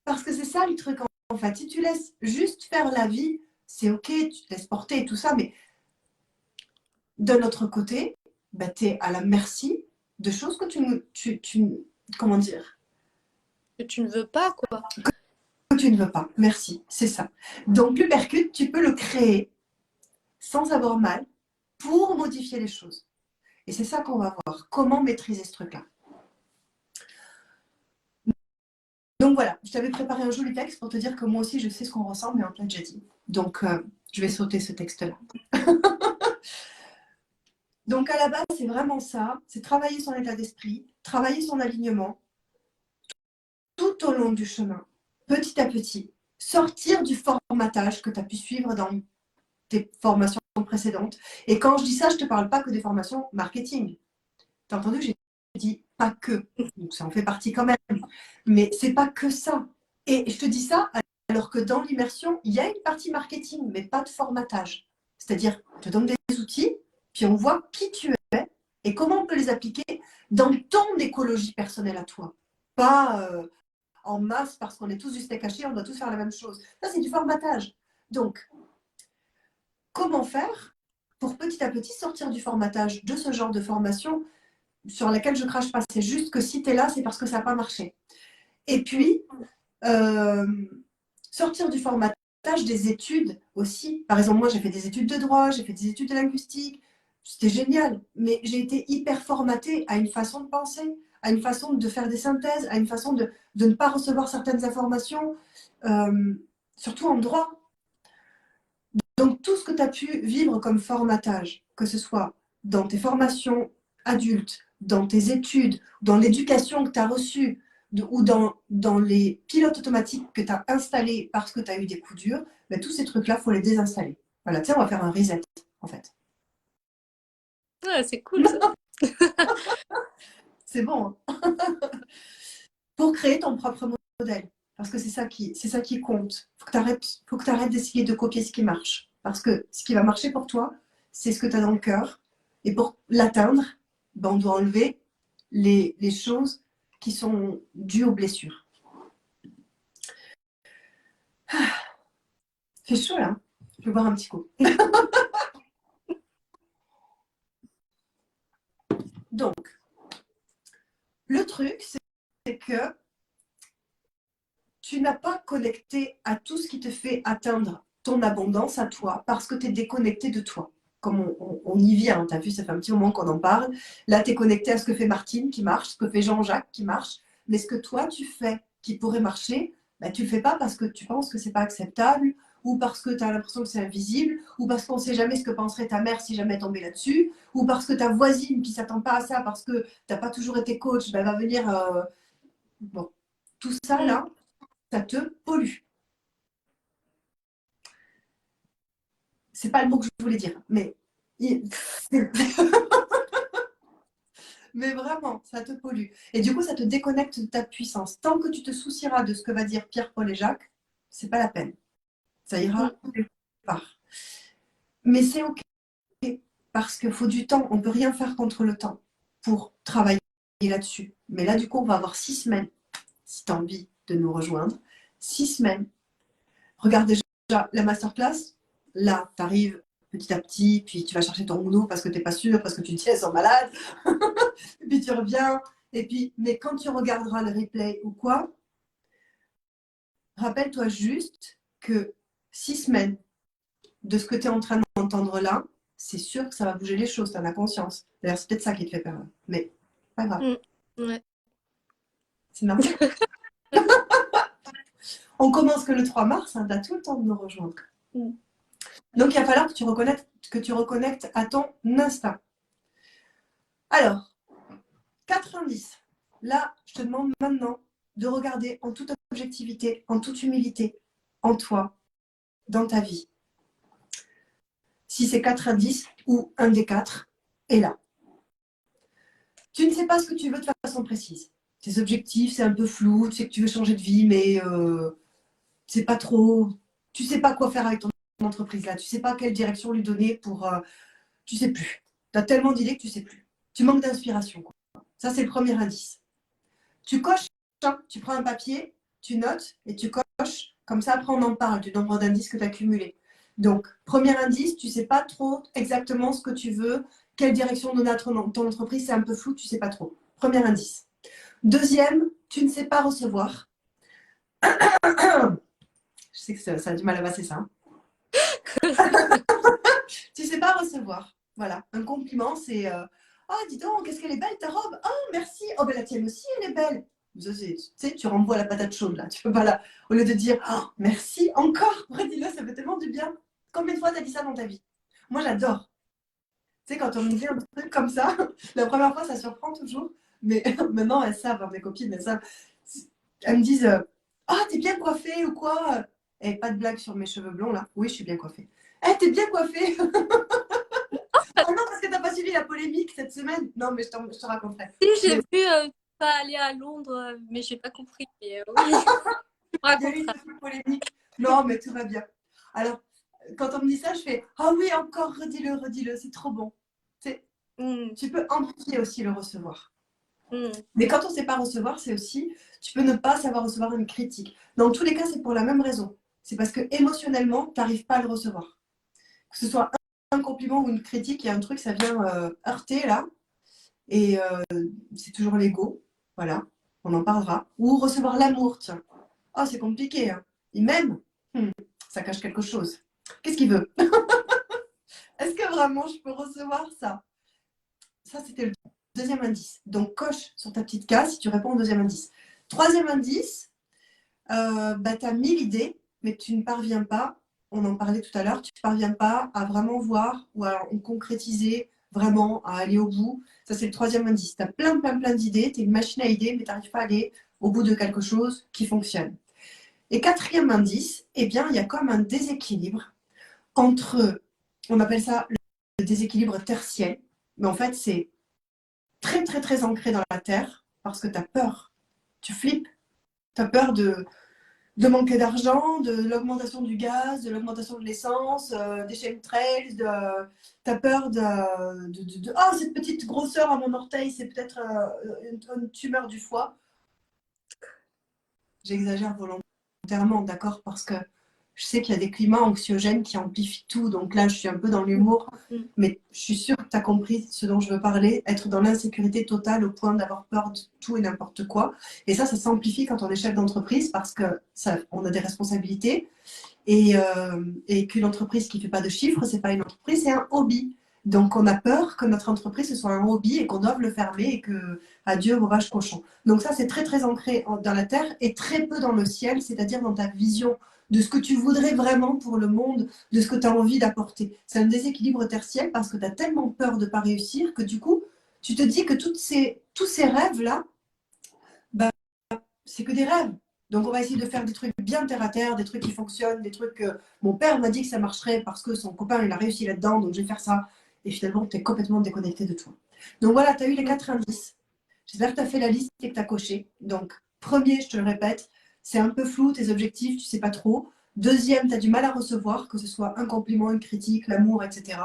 Parce que c'est ça le truc en fait. Si tu laisses juste faire la vie, c'est ok, tu te laisses porter et tout ça, mais d'un autre côté, bah, tu es à la merci de choses que comment dire, Que tu ne veux pas, quoi. que tu ne veux pas. Merci, c'est ça. Donc l'uppercut, tu peux le créer sans avoir mal pour modifier les choses. Et c'est ça qu'on va voir. Comment maîtriser ce truc-là. Donc voilà, je t'avais préparé un joli texte pour te dire que moi aussi je sais ce qu'on ressent, mais on te l'a déjà dit. Donc je vais sauter ce texte-là. Donc à la base, c'est vraiment ça, c'est travailler son état d'esprit, travailler son alignement tout au long du chemin, petit à petit, sortir du formatage que tu as pu suivre dans tes formations précédentes. Et quand je dis ça, je ne te parle pas que des formations marketing. Tu as entendu, j'ai dit pas que. Donc ça en fait partie quand même. Mais c'est pas que ça. Et je te dis ça alors que dans l'immersion, il y a une partie marketing, mais pas de formatage. C'est-à-dire, je te donne des outils, puis on voit qui tu es et comment on peut les appliquer dans ton écologie personnelle à toi. Pas en masse parce qu'on est tous du steak haché, on doit tous faire la même chose. Ça, c'est du formatage. Donc, comment faire pour petit à petit sortir du formatage de ce genre de formation sur laquelle je crache pas? C'est juste que si tu es là, c'est parce que ça n'a pas marché. Et puis, euh, sortir du formatage des études aussi. Par exemple, moi, j'ai fait des études de droit, j'ai fait des études de linguistique. C'était génial. Mais j'ai été hyper formatée à une façon de penser, à une façon de faire des synthèses, à une façon de ne pas recevoir certaines informations, surtout en droit. Donc, tout ce que tu as pu vivre comme formatage, que ce soit dans tes formations adultes, dans tes études, dans l'éducation que tu as reçue, ou dans les pilotes automatiques que tu as installés parce que tu as eu des coups durs, ben, tous ces trucs-là, il faut les désinstaller. Voilà, tu sais, on va faire un reset, en fait. Ouais, c'est cool ça. C'est bon, hein. Pour créer ton propre modèle. Parce que c'est ça qui compte. Faut que tu arrêtes d'essayer de copier ce qui marche. Parce que ce qui va marcher pour toi, c'est ce que tu as dans le cœur. Et pour l'atteindre, ben, on doit enlever les choses qui sont dues aux blessures. C'est chaud là. Je vais boire un petit coup. Donc, le truc, c'est que tu n'as pas connecté à tout ce qui te fait atteindre ton abondance à toi parce que tu es déconnecté de toi. Comme on y vient, tu as vu, ça fait un petit moment qu'on en parle. Là, tu es connecté à ce que fait Martine qui marche, ce que fait Jean-Jacques qui marche. Mais ce que toi, tu fais qui pourrait marcher, bah, tu ne le fais pas parce que tu penses que ce n'est pas acceptable ou parce que tu as l'impression que c'est invisible ou parce qu'on ne sait jamais ce que penserait ta mère si jamais elle tombait là-dessus ou parce que ta voisine qui ne s'attend pas à ça parce que tu n'as pas toujours été coach, bah, va venir... Bon, tout ça, Mm. là, ça te pollue. C'est pas le mot que je voulais dire, mais mais vraiment, ça te pollue. Et du coup, ça te déconnecte de ta puissance. Tant que tu te soucieras de ce que va dire Pierre, Paul et Jacques, c'est pas la peine. Ça ira Mm. nulle part. Mais c'est ok parce qu'il faut du temps. On peut rien faire contre le temps pour travailler là-dessus. Mais là, du coup, on va avoir 6 semaines si tu as envie de nous rejoindre. 6 semaines. Regarde déjà la masterclass. Là, tu arrives petit à petit, puis tu vas chercher ton Uno parce que tu n'es pas sûr, parce que tu te dis elles sont malades. Et puis tu reviens. Et puis, mais quand tu regarderas le replay ou quoi, rappelle-toi juste que 6 semaines de ce que tu es en train d'entendre là, c'est sûr que ça va bouger les choses, tu en as conscience. D'ailleurs, c'est peut-être ça qui te fait peur. Mais pas grave. Ouais. C'est normal. On commence que le 3 mars, hein, tu as tout le temps de nous rejoindre. Donc, il va falloir que tu reconnectes à ton instinct. Alors, 4 indices. Là, je te demande maintenant de regarder en toute objectivité, en toute humilité, en toi, dans ta vie. Si c'est 4 indices ou un des 4 est là. Tu ne sais pas ce que tu veux de façon précise. Tes objectifs, c'est un peu flou, tu sais que tu veux changer de vie, mais c'est pas trop. Tu sais pas quoi faire avec ton entreprise là. Tu sais pas quelle direction lui donner pour. Tu sais plus. Tu as tellement d'idées que tu sais plus. Tu manques d'inspiration. Ça, c'est le premier indice. Tu coches, hein, tu prends un papier, tu notes et tu coches. Comme ça, après, on en parle du nombre d'indices que tu as cumulés. Donc, premier indice, tu ne sais pas trop exactement ce que tu veux, quelle direction donner à ton entreprise, c'est un peu flou, tu ne sais pas trop. Premier indice. Deuxième, tu ne sais pas recevoir. Je sais que ça a du mal à passer ça. Hein. Tu ne sais pas recevoir. Voilà, un compliment, c'est ah, dis donc, qu'est-ce qu'elle est belle ta robe. Oh, merci. Oh, ben la tienne aussi, elle est belle. Tu sais, tu renvoies la patate chaude là. Tu peux pas là. Au lieu de dire oh, merci encore, redis-le, ça fait tellement du bien. Combien de fois tu as dit ça dans ta vie? Moi, j'adore. Tu sais, quand on me dit un truc comme ça, la première fois, ça surprend toujours. Mais maintenant, elles savent, hein, mes copines, elles savent. Elles me disent ah, t'es bien coiffée ou quoi? Et pas de blague sur mes cheveux blonds là. Oui, je suis bien coiffée. Eh, t'es bien coiffée. Oh non, parce que t'as pas suivi la polémique cette semaine. Non, mais je te raconterai. Si, j'ai Mais, vu pas aller à Londres, mais j'ai pas compris. Mais oui, tu me il y a eu raconteras. une polémique. Non, mais tout va bien. Alors, quand on me dit ça, je fais ah oui, encore, redis-le, c'est trop bon. Mm, Tu peux amplifier aussi le recevoir. mm, Mais quand on ne sait pas recevoir, c'est aussi, tu peux ne pas savoir recevoir une critique. Dans tous les cas, c'est pour la même raison. C'est parce que émotionnellement, tu n'arrives pas à le recevoir. Que ce soit un compliment ou une critique, il y a un truc, ça vient heurter là. Et c'est toujours l'ego. Voilà, on en parlera. Ou recevoir l'amour, tiens. Oh, c'est compliqué. Hein. Il m'aime. Ça cache quelque chose. Qu'est-ce qu'il veut? Est-ce que vraiment je peux recevoir ça? Ça, c'était le deuxième indice. Donc, coche sur ta petite case si tu réponds au deuxième indice. Troisième indice, tu as 1000 idées, mais tu ne parviens pas, on en parlait tout à l'heure, tu ne parviens pas à vraiment voir ou à concrétiser, vraiment à aller au bout. Ça, c'est le troisième indice. Tu as plein d'idées, tu es une machine à idées, mais tu n'arrives pas à aller au bout de quelque chose qui fonctionne. Et quatrième indice, eh bien, il y a comme un déséquilibre entre, on appelle ça le déséquilibre tertiel, mais en fait, c'est très ancré dans la terre parce que tu as peur, tu flippes, tu as peur de manquer d'argent, de l'augmentation du gaz, de l'augmentation de l'essence, des chemtrails, tu as peur oh, cette petite grosseur à mon orteil, c'est peut-être une tumeur du foie. J'exagère volontairement, d'accord, parce que je sais qu'il y a des climats anxiogènes qui amplifient tout, donc là, je suis un peu dans l'humour, mm. mais je suis sûre que tu as compris ce dont je veux parler, être dans l'insécurité totale au point d'avoir peur de tout et n'importe quoi. Et ça s'amplifie quand on est chef d'entreprise parce que on a des responsabilités et qu'une entreprise qui ne fait pas de chiffres, c'est pas une entreprise, c'est un hobby. Donc, on a peur que notre entreprise, ce soit un hobby et qu'on doive le fermer et que, adieu, vos vaches cochons. Donc, ça, c'est très ancré dans la terre et très peu dans le ciel, c'est-à-dire dans ta vision de ce que tu voudrais vraiment pour le monde, de ce que tu as envie d'apporter. C'est un déséquilibre tertiel parce que tu as tellement peur de ne pas réussir que du coup, tu te dis que tous ces rêves-là, bah, c'est que des rêves. Donc, on va essayer de faire des trucs bien terre à terre, des trucs qui fonctionnent, des trucs que mon père m'a dit que ça marcherait parce que son copain, il a réussi là-dedans, donc je vais faire ça. Et finalement, tu es complètement déconnecté de toi. Donc voilà, tu as eu les 4 indices. J'espère que tu as fait la liste et que tu as coché. Donc, premier, je te le répète, c'est un peu flou, tes objectifs, tu sais pas trop. Deuxième, tu as du mal à recevoir, que ce soit un compliment, une critique, l'amour, etc.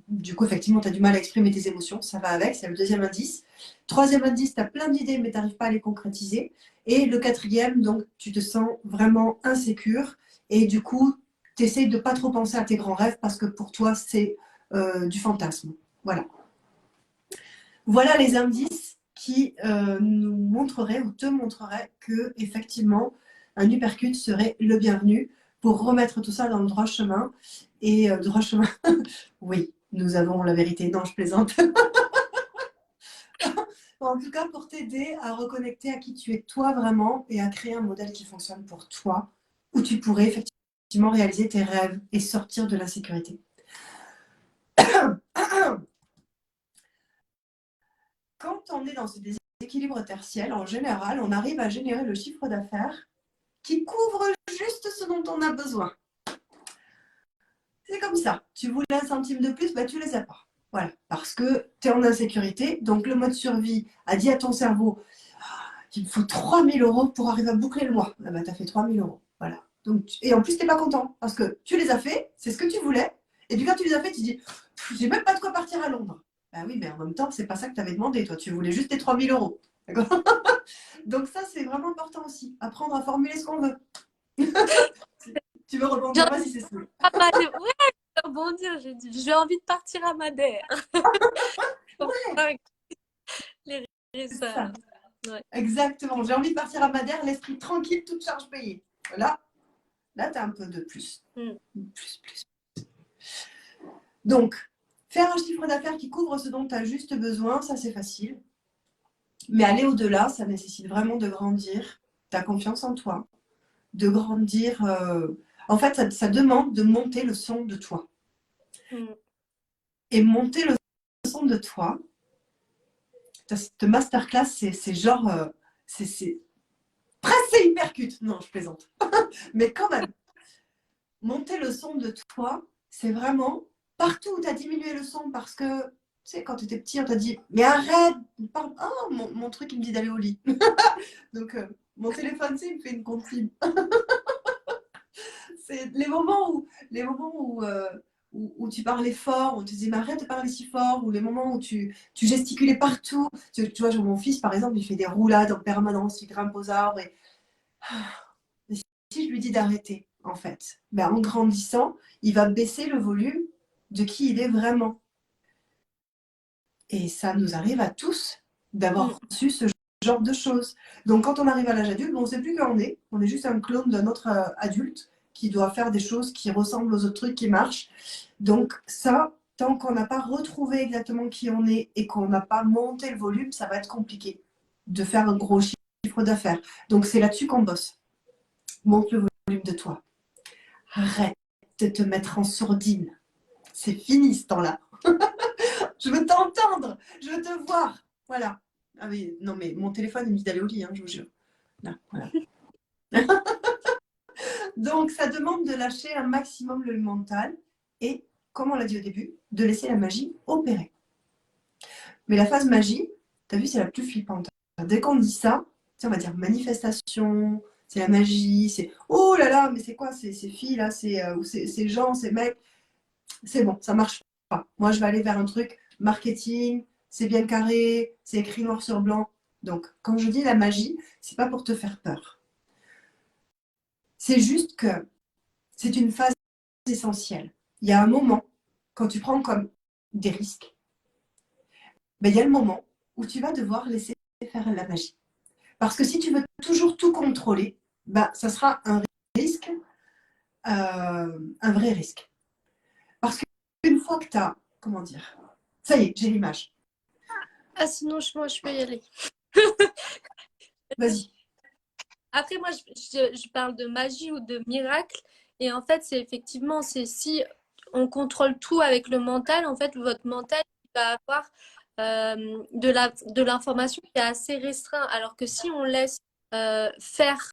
Du coup, effectivement, tu as du mal à exprimer tes émotions, ça va avec, c'est le deuxième indice. Troisième indice, tu as plein d'idées, mais tu n'arrives pas à les concrétiser. Et le quatrième, donc, tu te sens vraiment insécure. Et du coup, tu essayes de ne pas trop penser à tes grands rêves parce que pour toi, c'est du fantasme. Voilà. Voilà les indices qui nous montreraient ou te montreraient que, effectivement, un uppercut serait le bienvenu pour remettre tout ça dans le droit chemin. Et droit chemin, oui, nous avons la vérité. Non, je plaisante. En tout cas, pour t'aider à reconnecter à qui tu es toi vraiment et à créer un modèle qui fonctionne pour toi, où tu pourrais effectivement réaliser tes rêves et sortir de l'insécurité. Quand on est dans ce déséquilibre tertiel, en général, on arrive à générer le chiffre d'affaires qui couvre juste ce dont on a besoin. C'est comme ça. Tu voulais un centime de plus, bah, tu ne les as pas. Voilà. Parce que tu es en insécurité. Donc, le mode survie a dit à ton cerveau, il me faut 3 000 € pour arriver à boucler le mois. Ah bah, tu as fait 3 000 €. Voilà. Donc, et en plus, tu n'es pas content parce que tu les as fait, c'est ce que tu voulais. Et puis, quand tu les as fait, tu dis, j'ai même pas de quoi partir à Londres. Bah oui, mais en même temps, c'est pas ça que tu avais demandé. Toi, tu voulais juste tes 3 000 €. D'accord. Donc, ça, c'est vraiment important aussi. Apprendre à formuler ce qu'on veut. Tu veux J'ai rebondir? envie Vas-y, c'est ça. à Madère. Ouais, je vais rebondir. J'ai envie de partir à Madère. Pour Ouais, vaincre les c'est ça. ça. Ouais. Exactement. J'ai envie de partir à Madère, l'esprit tranquille, toute charge payée. Là, tu as un peu de plus. Mm. Plus. Donc, faire un chiffre d'affaires qui couvre ce dont tu as juste besoin, ça c'est facile. Mais aller au-delà, ça nécessite vraiment de grandir ta confiance en toi, de grandir. En fait, ça demande de monter le son de toi. Mm. Et monter le son de toi, cette masterclass, c'est genre. C'est presque c'est hypercute. Non, je plaisante. Mais quand même, monter le son de toi, c'est vraiment partout où tu as diminué le son parce que, tu sais, quand tu étais petit, on t'a dit, mais arrête, parle. Oh, mon truc, il me dit d'aller au lit. Donc, mon téléphone, tu sais, il me fait une comptine. C'est les moments où tu parlais fort, où tu disais, mais arrête de parler si fort, ou les moments où tu gesticulais partout. Tu vois, genre, mon fils, par exemple, il fait des roulades en permanence, il grimpe aux arbres. Et si je lui dis d'arrêter, en fait, ben, en grandissant, il va baisser le volume de qui il est vraiment. Et ça nous arrive à tous Mm. d'avoir reçu ce genre de choses. Donc quand on arrive à l'âge adulte, on ne sait plus qui on est juste un clone d'un autre adulte qui doit faire des choses qui ressemblent aux autres trucs qui marchent. Donc ça, tant qu'on n'a pas retrouvé exactement qui on est et qu'on n'a pas monté le volume, ça va être compliqué de faire un gros chiffre d'affaires. Donc c'est là-dessus qu'on bosse. Monte le volume de toi. Arrête de te mettre en sourdine. C'est fini ce temps-là. Je veux t'entendre. Je veux te voir. Voilà. Ah oui, non, mais mon téléphone, il me dit d'aller au lit, hein, je vous jure. Là, voilà. Donc, ça demande de lâcher un maximum le mental et, comme on l'a dit au début, de laisser la magie opérer. Mais la phase magie, tu as vu, c'est la plus flippante. Dès qu'on dit ça, on va dire manifestation, c'est la magie, c'est oh là là, mais c'est quoi ces filles là, ou ces gens, ces mecs. C'est bon, ça marche pas. Moi, je vais aller vers un truc marketing, c'est bien carré, c'est écrit noir sur blanc. Donc, quand je dis la magie, c'est pas pour te faire peur. C'est juste que c'est une phase essentielle. Il y a un moment, quand tu prends comme des risques, ben, il y a le moment où tu vas devoir laisser faire la magie. Parce que si tu veux toujours tout contrôler, ben, ça sera un risque, un vrai risque. Parce qu'une fois que tu as, comment dire, ça y est, j'ai l'image. Ah, sinon, moi, je peux y aller. Vas-y. Après, moi, je parle de magie ou de miracle. Et en fait, c'est effectivement, c'est si on contrôle tout avec le mental, en fait, votre mental va avoir de l'information qui est assez restreint. Alors que si on laisse faire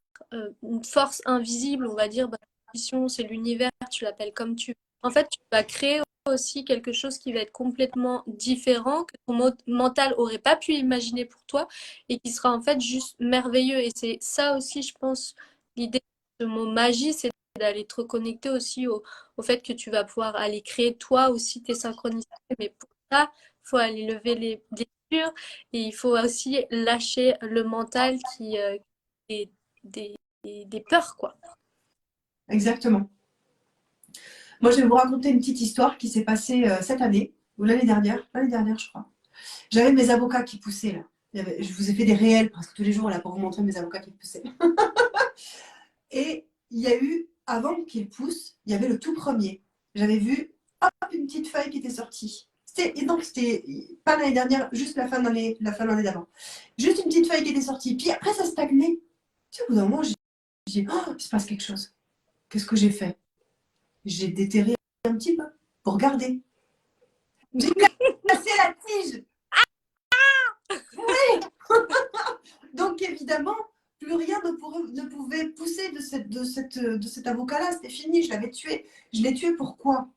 une force invisible, on va dire, bah, l'intuition, c'est l'univers, tu l'appelles comme tu veux. En fait, tu vas créer aussi quelque chose qui va être complètement différent, que ton mental aurait pas pu imaginer pour toi et qui sera en fait juste merveilleux. Et c'est ça aussi, je pense, l'idée de mon magie, c'est d'aller te reconnecter aussi au fait que tu vas pouvoir aller créer toi aussi tes synchronicités. Mais pour ça, il faut aller lever les blessures et il faut aussi lâcher le mental qui est des peurs, quoi. Exactement. Moi, je vais vous raconter une petite histoire qui s'est passée cette année, ou l'année dernière, je crois. J'avais mes avocats qui poussaient là. Je vous ai fait des réels presque tous les jours là pour vous montrer mes avocats qui poussaient. Et il y a eu avant qu'il pousse, il y avait le tout premier. J'avais vu, hop, une petite feuille qui était sortie. Et donc, c'était pas l'année dernière, juste la fin de l'année d'avant. Juste une petite feuille qui était sortie. Puis après, ça stagnait. Tu sais, au bout d'un moment, j'ai dit, oh, il se passe quelque chose. Qu'est-ce que j'ai fait? J'ai déterré un petit peu pour garder. J'ai cassé la tige. Oui. Donc, évidemment, plus rien ne pouvait pousser de cet avocat-là. C'était fini, je l'avais tué. Je l'ai tué pourquoi?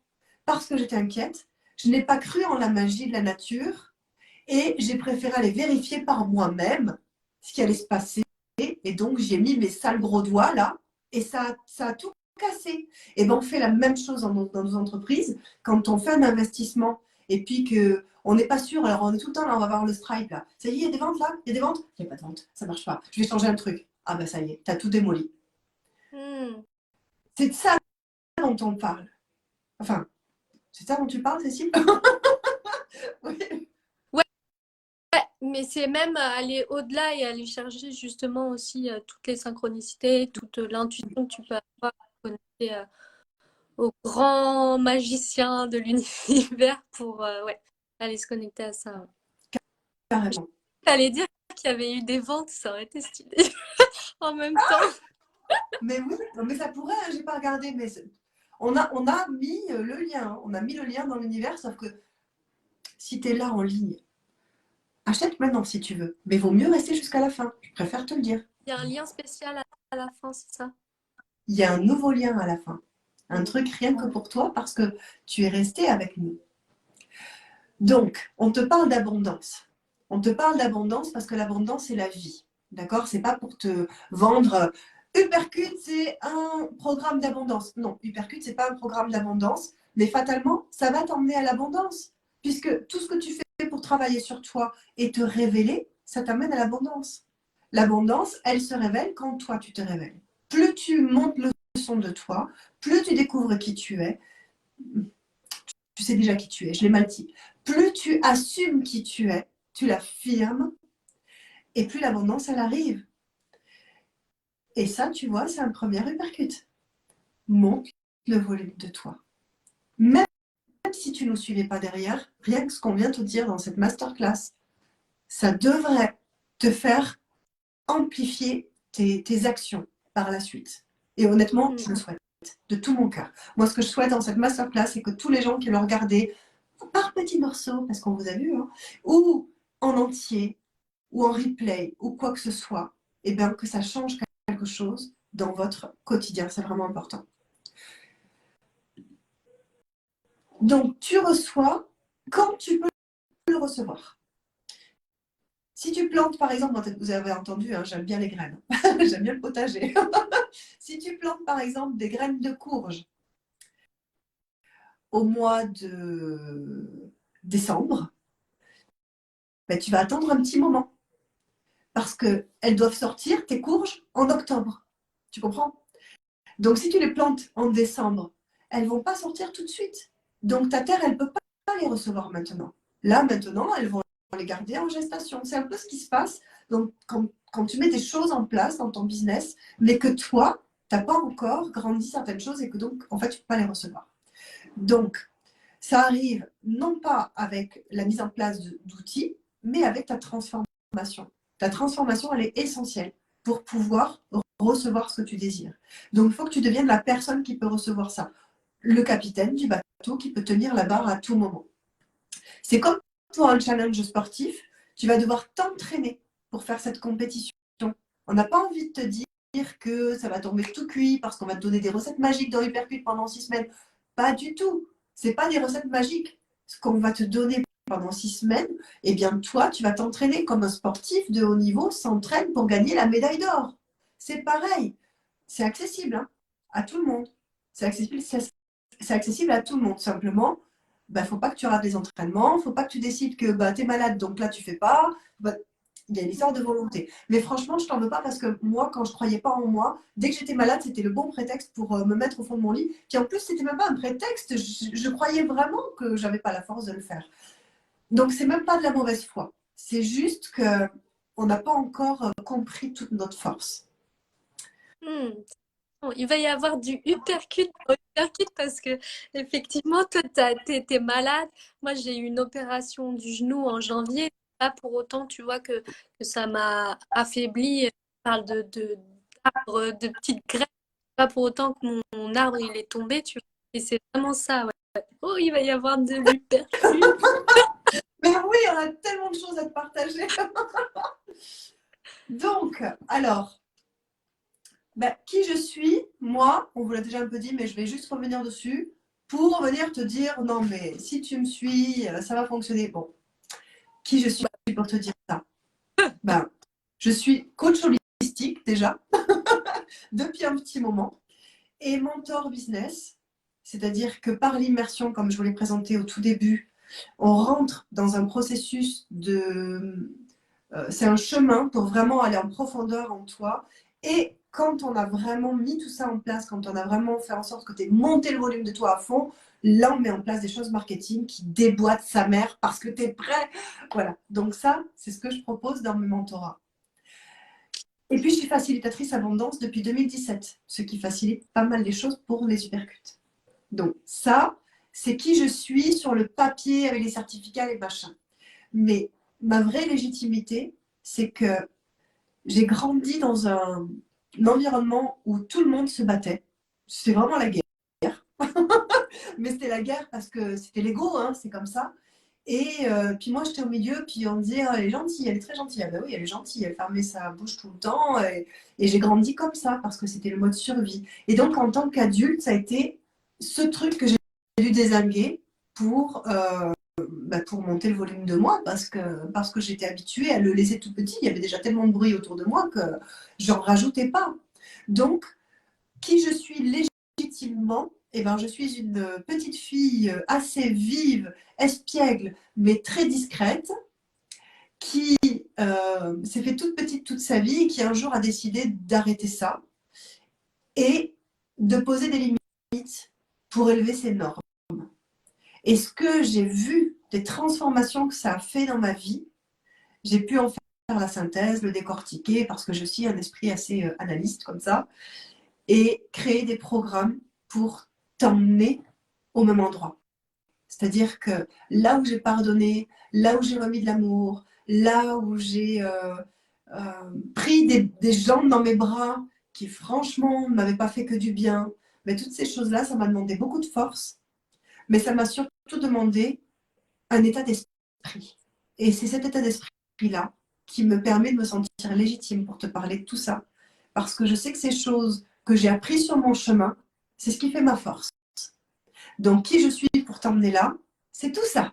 Parce que j'étais inquiète. Je n'ai pas cru en la magie de la nature et j'ai préféré aller vérifier par moi-même ce qui allait se passer. Et donc, j'ai mis mes sales gros doigts là et ça a tout cassé. Et bien, on fait la même chose dans nos entreprises. Quand on fait un investissement et puis qu'on n'est pas sûr, alors on est tout le temps là, on va voir le Stripe là. Ça y est, il y a des ventes là? Il y a des ventes? Il n'y a pas de vente, ça ne marche pas. Je vais changer un truc. Ah ben ça y est, tu as tout démoli. Hmm. C'est de ça dont on parle. Enfin, c'est ça dont tu parles, Cécile? Oui. Ouais, mais c'est même aller au-delà et aller chercher justement aussi toutes les synchronicités, toute l'intuition que tu peux avoir connectée au grand magicien de l'univers pour ouais, aller se connecter à ça. Carrément. T'allais dire qu'il y avait eu des ventes, ça aurait été stylé en même temps. Mais oui, mais ça pourrait, hein, j'ai pas regardé, mais on a mis le lien, hein. On a mis le lien dans l'univers, sauf que si tu es là en ligne, achète maintenant si tu veux, mais vaut mieux rester jusqu'à la fin, je préfère te le dire. Il y a un lien spécial à la fin, c'est ça? Il y a un nouveau lien à la fin, un Mm. truc rien que pour toi parce que tu es resté avec nous. Donc, on te parle d'abondance. On te parle d'abondance parce que l'abondance, c'est la vie. D'accord? C'est pas pour te vendre. Uppercut, c'est un programme d'abondance. Non, Uppercut, c'est pas un programme d'abondance, mais fatalement, ça va t'emmener à l'abondance. Puisque tout ce que tu fais pour travailler sur toi et te révéler, ça t'amène à l'abondance. L'abondance, elle se révèle quand toi, tu te révèles. Plus tu montes le son de toi, plus tu découvres qui tu es. Tu sais déjà qui tu es, je l'ai mal dit. Plus tu assumes qui tu es, tu l'affirmes, et plus l'abondance, elle arrive. Et ça, tu vois, c'est un premier uppercut. Monte le volume de toi. Même si tu ne nous suivais pas derrière, rien que ce qu'on vient de te dire dans cette masterclass, ça devrait te faire amplifier tes actions par la suite. Et honnêtement, je le souhaite de tout mon cœur. Moi, ce que je souhaite dans cette masterclass, c'est que tous les gens qui l'ont regardé, par petits morceaux, parce qu'on vous a vu, hein, ou en entier, ou en replay, ou quoi que ce soit, et bien que ça change quelque chose dans votre quotidien. C'est vraiment important. Donc, tu reçois quand tu peux le recevoir. Si tu plantes, par exemple, vous avez entendu, hein, j'aime bien les graines, j'aime bien le potager. Si tu plantes, par exemple, des graines de courge au mois de décembre, ben, tu vas attendre un petit moment parce qu'elles doivent sortir, tes courges, en octobre. Tu comprends? Donc, si tu les plantes en décembre, elles ne vont pas sortir tout de suite. Donc, ta terre, elle ne peut pas les recevoir maintenant. Là, maintenant, elles vont les garder en gestation. C'est un peu ce qui se passe donc, quand tu mets des choses en place dans ton business, mais que toi, tu n'as pas encore grandi certaines choses et que donc, en fait, tu ne peux pas les recevoir. Donc, ça arrive non pas avec la mise en place d'outils, mais avec ta transformation. Ta transformation, elle est essentielle pour pouvoir recevoir ce que tu désires. Donc, il faut que tu deviennes la personne qui peut recevoir ça. Le capitaine du bateau qui peut tenir la barre à tout moment. C'est comme pour un challenge sportif, tu vas devoir t'entraîner pour faire cette compétition. On n'a pas envie de te dire que ça va tomber tout cuit parce qu'on va te donner des recettes magiques dans Hypercute pendant 6 semaines. Pas du tout. C'est pas des recettes magiques. Ce qu'on va te donner pendant 6 semaines, eh bien toi, tu vas t'entraîner comme un sportif de haut niveau s'entraîne pour gagner la médaille d'or. C'est pareil. C'est accessible hein, à tout le monde. C'est accessible à tout le monde. Simplement, bah, faut pas que tu rates les entraînements, faut pas que tu décides que bah, tu es malade, donc là tu fais pas. Bah, il y a une histoire de volonté. Mais franchement, je t'en veux pas parce que moi, quand je croyais pas en moi, dès que j'étais malade, c'était le bon prétexte pour me mettre au fond de mon lit. Puis en plus, c'était même pas un prétexte. Je croyais vraiment que j'avais pas la force de le faire. Donc, c'est même pas de la mauvaise foi. C'est juste que on n'a pas encore compris toute notre force. Hmm. Il va y avoir du uppercut, uppercut parce que effectivement, toi, t'es malade. Moi, j'ai eu une opération du genou en janvier. Pas pour autant, tu vois, que ça m'a affaibli. Je parle d'arbres, de petites graines. Pas pour autant que mon arbre, il est tombé, tu vois. Et c'est vraiment ça, ouais. Oh, il va y avoir de l'uppercut. Mais oui, on a tellement de choses à te partager. Donc, alors, qui je suis, moi, on vous l'a déjà un peu dit, mais je vais juste revenir dessus pour venir te dire, non, mais si tu me suis, ça va fonctionner. Bon, qui je suis pour te dire ça? Je suis coach holistique déjà, depuis un petit moment, et mentor business, c'est-à-dire que par l'immersion, comme je vous l'ai présenté au tout début, on rentre dans un processus de... c'est un chemin pour vraiment aller en profondeur en toi. Et quand on a vraiment mis tout ça en place, quand on a vraiment fait en sorte que tu aies monté le volume de toi à fond, là, on met en place des choses marketing qui déboîtent sa mère parce que tu es prêt. Voilà. Donc ça, c'est ce que je propose dans mes mentorats. Et puis, je suis facilitatrice abondance depuis 2017, ce qui facilite pas mal les choses pour les supercutes. Donc ça, c'est qui je suis sur le papier avec les certificats et machins. Mais ma vraie légitimité, c'est que j'ai grandi dans un environnement où tout le monde se battait. C'était vraiment la guerre. Mais c'était la guerre parce que c'était l'ego, hein, c'est comme ça. Et puis moi, j'étais au milieu, puis on me disait, ah, elle est gentille, elle est très gentille. Ah ben oui, elle est gentille, elle fermait sa bouche tout le temps. Et j'ai grandi comme ça parce que c'était le mode survie. Et donc, en tant qu'adulte, ça a été ce truc que j'ai dû dézinguer pour, pour monter le volume de moi parce que j'étais habituée à le laisser tout petit. Il y avait déjà tellement de bruit autour de moi que j'en rajoutais pas. Donc, qui je suis légitimement, eh ben, je suis une petite fille assez vive, espiègle, mais très discrète, qui s'est fait toute petite toute sa vie et qui un jour a décidé d'arrêter ça et de poser des limites pour élever ses normes. Et ce que j'ai vu, des transformations que ça a fait dans ma vie, j'ai pu en faire la synthèse, le décortiquer, parce que je suis un esprit assez analyste comme ça, et créer des programmes pour t'emmener au même endroit. C'est-à-dire que là où j'ai pardonné, là où j'ai remis de l'amour, là où j'ai pris des gens dans mes bras qui franchement ne m'avaient pas fait que du bien, mais toutes ces choses-là, ça m'a demandé beaucoup de force, mais ça m'a surtout demandé un état d'esprit. Et c'est cet état d'esprit-là qui me permet de me sentir légitime pour te parler de tout ça. Parce que je sais que ces choses que j'ai apprises sur mon chemin, c'est ce qui fait ma force. Donc, qui je suis pour t'emmener là, c'est tout ça.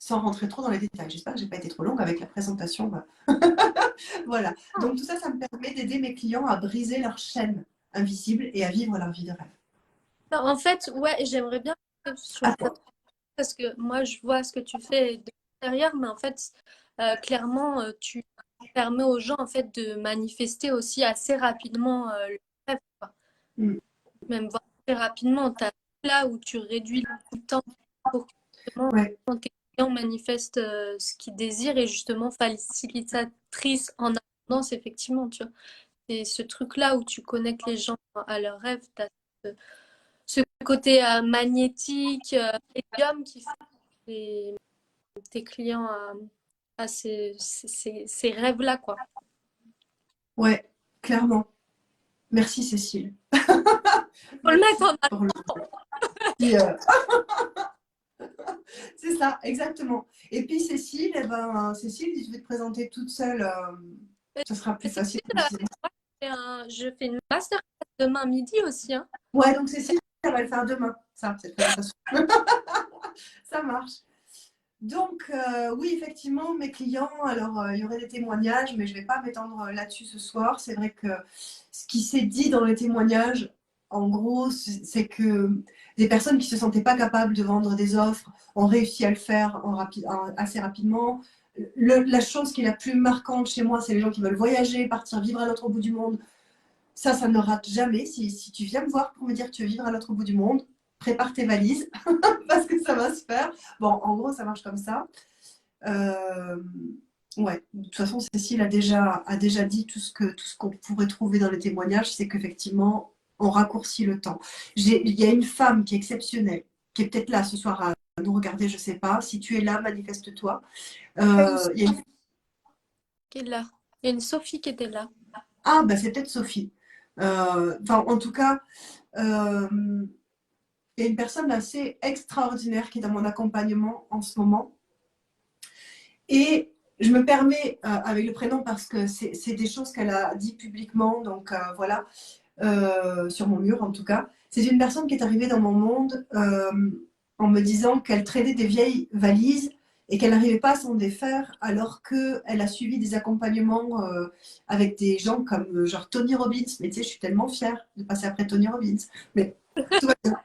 Sans rentrer trop dans les détails. J'espère que je n'ai pas été trop longue avec la présentation. Voilà. Donc, tout ça, ça me permet d'aider mes clients à briser leur chaîne invisible et à vivre leur vie de rêve. Non, en fait, ouais, j'aimerais bien sur À toi. parce que moi, je vois ce que tu fais de l'extérieur, mais en fait, clairement, tu permets aux gens en fait de manifester aussi assez rapidement le rêve, quoi. Mm. Même voir très rapidement. Tu as là où tu réduis le temps pour que justement, Ouais. quand tes clients manifestent ce qu'ils désirent et justement facilitatrice en abondance, effectivement, tu vois. C'est ce truc-là où tu connectes les gens à leurs rêves. Tu as ce côté magnétique, médium qui fait tes clients à ces rêves-là, quoi. Ouais, clairement. Merci Cécile. Faut le mettre Merci en pour le... Puis, c'est ça, exactement. Et puis Cécile, eh ben, Cécile, je vais te présenter toute seule. Ça sera plus C'est facile moi, aussi. je fais une masterclass demain midi aussi, hein. Ouais, donc Cécile, elle va le faire demain, ça, cette présentation. Ça marche. Donc, oui, effectivement, mes clients, alors il y aurait des témoignages, mais je ne vais pas m'étendre là-dessus ce soir. C'est vrai que ce qui s'est dit dans les témoignages, en gros, c'est que des personnes qui ne se sentaient pas capables de vendre des offres ont réussi à le faire assez rapidement. La chose qui est la plus marquante chez moi, c'est les gens qui veulent voyager, partir vivre à l'autre bout du monde. Ça ne rate jamais. Si tu viens me voir pour me dire que tu veux vivre à l'autre bout du monde, prépare tes valises parce que ça va se faire. Bon, en gros, ça marche comme ça. Ouais, de toute façon, Cécile a déjà dit tout ce qu'on pourrait trouver dans les témoignages, c'est qu'effectivement, on raccourcit le temps. Il y a une femme qui est exceptionnelle, qui est peut-être là ce soir à nous regarder, je ne sais pas. Si tu es là, manifeste-toi. Il y a une... Qui est là. Il y a une Sophie qui était là. Ah, bah, c'est peut-être Sophie. Enfin, en tout cas, il y a une personne assez extraordinaire qui est dans mon accompagnement en ce moment. Et je me permets avec le prénom parce que c'est des choses qu'elle a dit publiquement, donc voilà, sur mon mur en tout cas. C'est une personne qui est arrivée dans mon monde en me disant qu'elle traînait des vieilles valises et qu'elle n'arrivait pas à s'en défaire alors qu'elle a suivi des accompagnements avec des gens comme genre Tony Robbins. Mais tu sais, je suis tellement fière de passer après Tony Robbins. Mais tout va bien.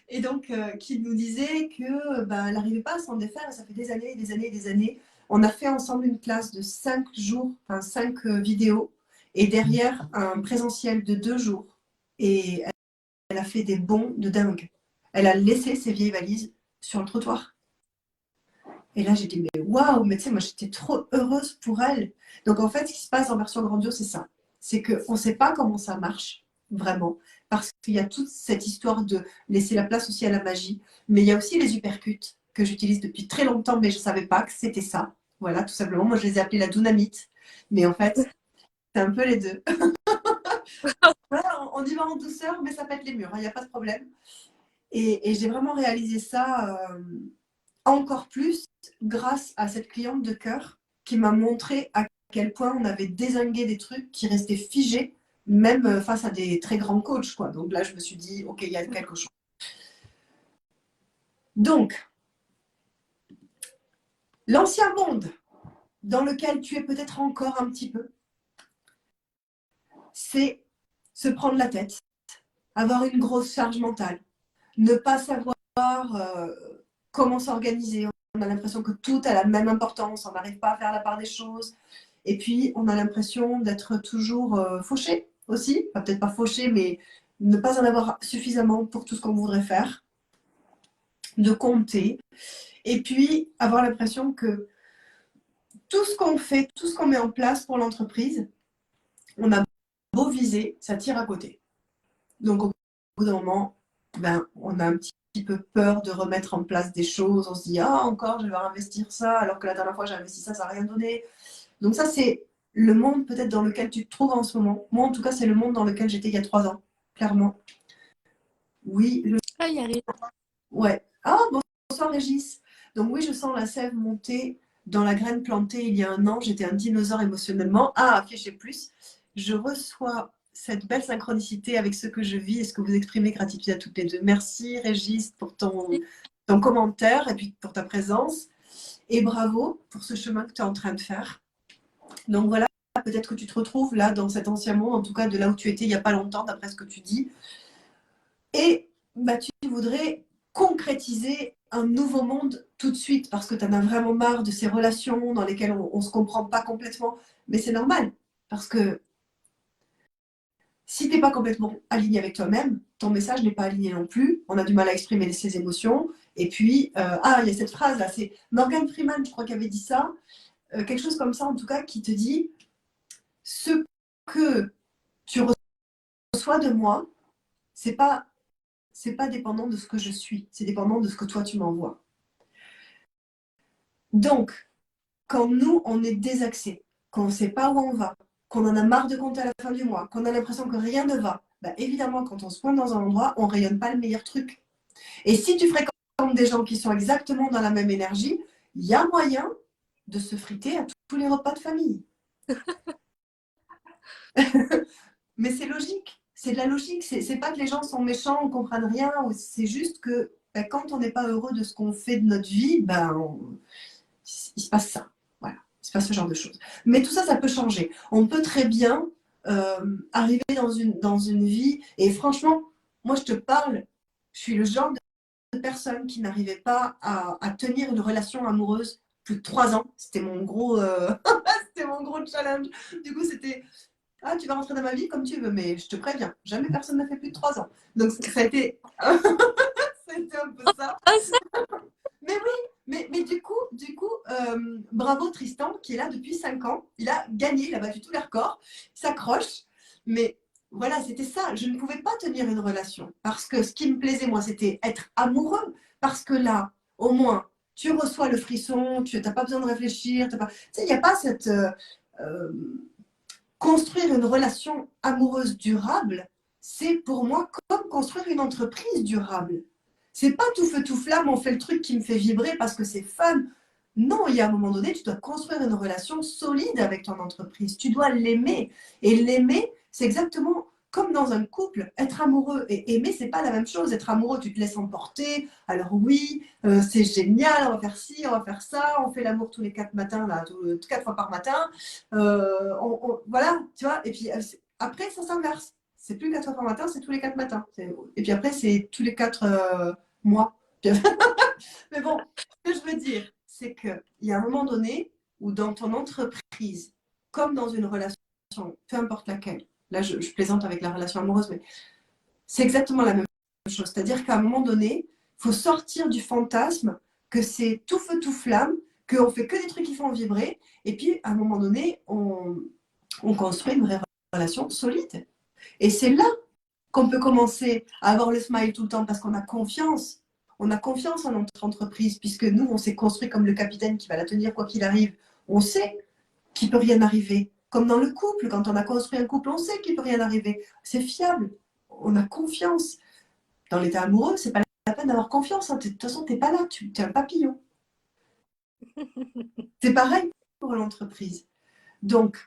Et donc, qui nous disait que bah, elle n'arrivait pas à s'en défaire. Ça fait des années et des années et des années. On a fait ensemble une classe de 5 jours, enfin 5 vidéos, et derrière un présentiel de 2 jours. Et elle a fait des bonds de dingue. Elle a laissé ses vieilles valises sur le trottoir. Et là, j'ai dit, mais waouh, mais tu sais, moi, j'étais trop heureuse pour elle. Donc, en fait, ce qui se passe en version grandiose, c'est ça. C'est qu'on ne sait pas comment ça marche, vraiment. Parce qu'il y a toute cette histoire de laisser la place aussi à la magie. Mais il y a aussi les uppercuts que j'utilise depuis très longtemps, mais je ne savais pas que c'était ça. Voilà, tout simplement. Moi, je les ai appelés la dunamite. Mais en fait, c'est un peu les deux. Voilà, on y va en douceur, mais ça pète les murs, il n'y a pas de problème. Et j'ai vraiment réalisé ça encore plus grâce à cette cliente de cœur qui m'a montré à quel point on avait dézingué des trucs qui restaient figés, même face à des très grands coachs, quoi. Donc là, je me suis dit, OK, il y a quelque chose. Donc, l'ancien monde dans lequel tu es peut-être encore un petit peu, c'est se prendre la tête, avoir une grosse charge mentale, ne pas savoir comment s'organiser. On a l'impression que tout a la même importance, on n'arrive pas à faire la part des choses. Et puis, on a l'impression d'être toujours fauché aussi. Enfin, peut-être pas fauché, mais ne pas en avoir suffisamment pour tout ce qu'on voudrait faire. De compter. Et puis, avoir l'impression que tout ce qu'on fait, tout ce qu'on met en place pour l'entreprise, on a beau viser, ça tire à côté. Donc, au bout d'un moment, ben, on a un petit peu peur de remettre en place des choses. On se dit, ah, encore, je vais devoir investir ça, alors que la dernière fois, j'ai investi ça, ça n'a rien donné. Donc ça, c'est le monde peut-être dans lequel tu te trouves en ce moment. Moi, en tout cas, c'est le monde dans lequel j'étais il y a 3 ans, clairement. Oui, Ah, il y a rien. ouais. Ah, bonsoir Régis. Donc oui, je sens la sève monter dans la graine plantée il y a un an. J'étais un dinosaure émotionnellement. Ah, affichez plus. Je reçois cette belle synchronicité avec ce que je vis et ce que vous exprimez. Gratitude à toutes les deux. Merci Régis pour ton commentaire et puis pour ta présence. Et bravo pour ce chemin que tu es en train de faire. Donc voilà, peut-être que tu te retrouves là dans cet ancien monde, en tout cas de là où tu étais il n'y a pas longtemps, d'après ce que tu dis. Et bah, tu voudrais concrétiser un nouveau monde tout de suite parce que tu en as vraiment marre de ces relations dans lesquelles on ne se comprend pas complètement. Mais c'est normal parce que si tu n'es pas complètement aligné avec toi-même, ton message n'est pas aligné non plus. On a du mal à exprimer ses émotions. Et puis, il y a cette phrase là, c'est Morgan Freeman, je crois, qui avait dit ça. Quelque chose comme ça, en tout cas, qui te dit ce que tu reçois de moi, c'est pas dépendant de ce que je suis, c'est dépendant de ce que toi tu m'envoies. Donc, quand nous, on est désaxé, qu'on ne sait pas où on va, qu'on en a marre de compter à la fin du mois, qu'on a l'impression que rien ne va, bah, évidemment, quand on se pointe dans un endroit, on ne rayonne pas le meilleur truc. Et si tu fréquentes des gens qui sont exactement dans la même énergie, il y a moyen de se friter à tous les repas de famille. Mais c'est logique, c'est de la logique. C'est pas que les gens sont méchants ou comprennent rien, c'est juste que ben, quand on n'est pas heureux de ce qu'on fait de notre vie, il se passe ça. Voilà, il se passe ce genre de choses. Mais tout ça, ça peut changer. On peut très bien arriver dans une vie, et franchement, moi je te parle, je suis le genre de personne qui n'arrivait pas à tenir une relation amoureuse plus de 3 ans. C'était mon gros, c'était mon gros challenge. Du coup, c'était ah, tu vas rentrer dans ma vie comme tu veux, mais je te préviens, jamais personne n'a fait plus de 3 ans. Donc, ça a été, c'était un peu ça. Ah, ça, Mais oui, mais du coup, bravo Tristan, qui est là depuis 5 ans. Il a gagné, il a battu tous les records. Il s'accroche. Mais voilà, c'était ça. Je ne pouvais pas tenir une relation parce que ce qui me plaisait, moi, c'était être amoureux. Parce que là, au moins, tu reçois le frisson, tu n'as pas besoin de réfléchir. Tu sais, il n'y a pas cette. Euh, construire une relation amoureuse durable, c'est pour moi comme construire une entreprise durable. C'est pas tout feu tout flamme, on fait le truc qui me fait vibrer parce que c'est fun. Non, il y a un moment donné, tu dois construire une relation solide avec ton entreprise. Tu dois l'aimer. Et l'aimer, c'est exactement comme dans un couple. Être amoureux et aimer, c'est pas la même chose. Être amoureux, tu te laisses emporter. Alors oui, c'est génial, on va faire ci, on va faire ça. On fait l'amour tous les 4 matins, là, 4 fois par matin. Voilà, tu vois. Et puis après, ça s'inverse. C'est plus 4 fois par matin, c'est tous les 4 matins. Et puis après, c'est tous les 4 mois. Mais bon, ce que je veux dire, c'est qu'il y a un moment donné où dans ton entreprise, comme dans une relation, peu importe laquelle, là je plaisante avec la relation amoureuse, mais c'est exactement la même chose. C'est-à-dire qu'à un moment donné, il faut sortir du fantasme que c'est tout feu, tout flamme, qu'on fait que des trucs qui font vibrer, et puis à un moment donné, on construit une vraie relation solide. Et c'est là qu'on peut commencer à avoir le smile tout le temps parce qu'on a confiance. On a confiance en notre entreprise puisque nous, on s'est construit comme le capitaine qui va la tenir quoi qu'il arrive. On sait qu'il ne peut rien arriver. Comme dans le couple, quand on a construit un couple, on sait qu'il ne peut rien arriver. C'est fiable. On a confiance. Dans l'état amoureux, c'est pas la peine d'avoir confiance. Hein. De toute façon, tu n'es pas là, tu es un papillon. C'est pareil pour l'entreprise. Donc,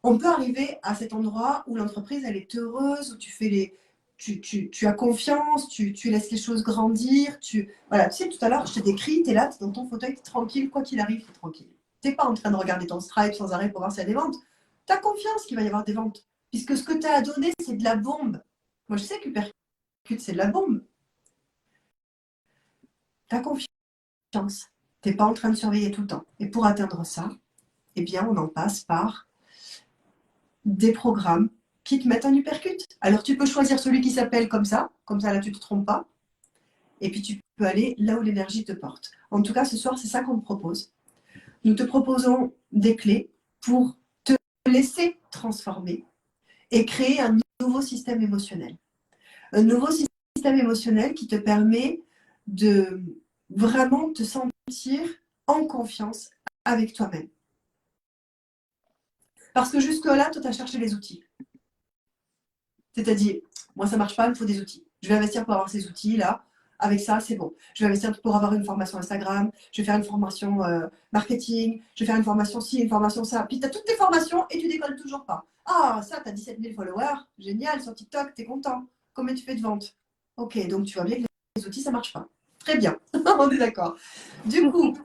on peut arriver à cet endroit où l'entreprise, elle est heureuse, où tu fais tu as confiance, tu laisses les choses grandir. Voilà, tu sais, tout à l'heure, je t'ai décrit, tu es là, tu es dans ton fauteuil, tu es tranquille, quoi qu'il arrive, tu es tranquille. Tu n'es pas en train de regarder ton Stripe sans arrêt pour voir s'il y a des ventes. Tu as confiance qu'il va y avoir des ventes. Puisque ce que tu as à donner, c'est de la bombe. Moi, je sais que Percute, c'est de la bombe. Tu as confiance. Tu n'es pas en train de surveiller tout le temps. Et pour atteindre ça, eh bien, on en passe par des programmes qui te mettent un uppercut. Alors tu peux choisir celui qui s'appelle comme ça là tu ne te trompes pas, et puis tu peux aller là où l'énergie te porte. En tout cas, ce soir, c'est ça qu'on te propose. Nous te proposons des clés pour te laisser transformer et créer un nouveau système émotionnel. Un nouveau système émotionnel qui te permet de vraiment te sentir en confiance avec toi-même. Parce que jusque-là, toi, tu as cherché les outils. C'est-à-dire, moi, ça ne marche pas, il me faut des outils. Je vais investir pour avoir ces outils-là. Avec ça, c'est bon. Je vais investir pour avoir une formation Instagram. Je vais faire une formation marketing. Je vais faire une formation ci, une formation ça. Puis tu as toutes tes formations et tu décolles toujours pas. Ah, ça, tu as 17 000 followers. Génial, sur TikTok, tu es content. Combien tu fais de ventes? Ok, donc tu vois bien que les outils, ça ne marche pas. Très bien, on est d'accord. Du coup,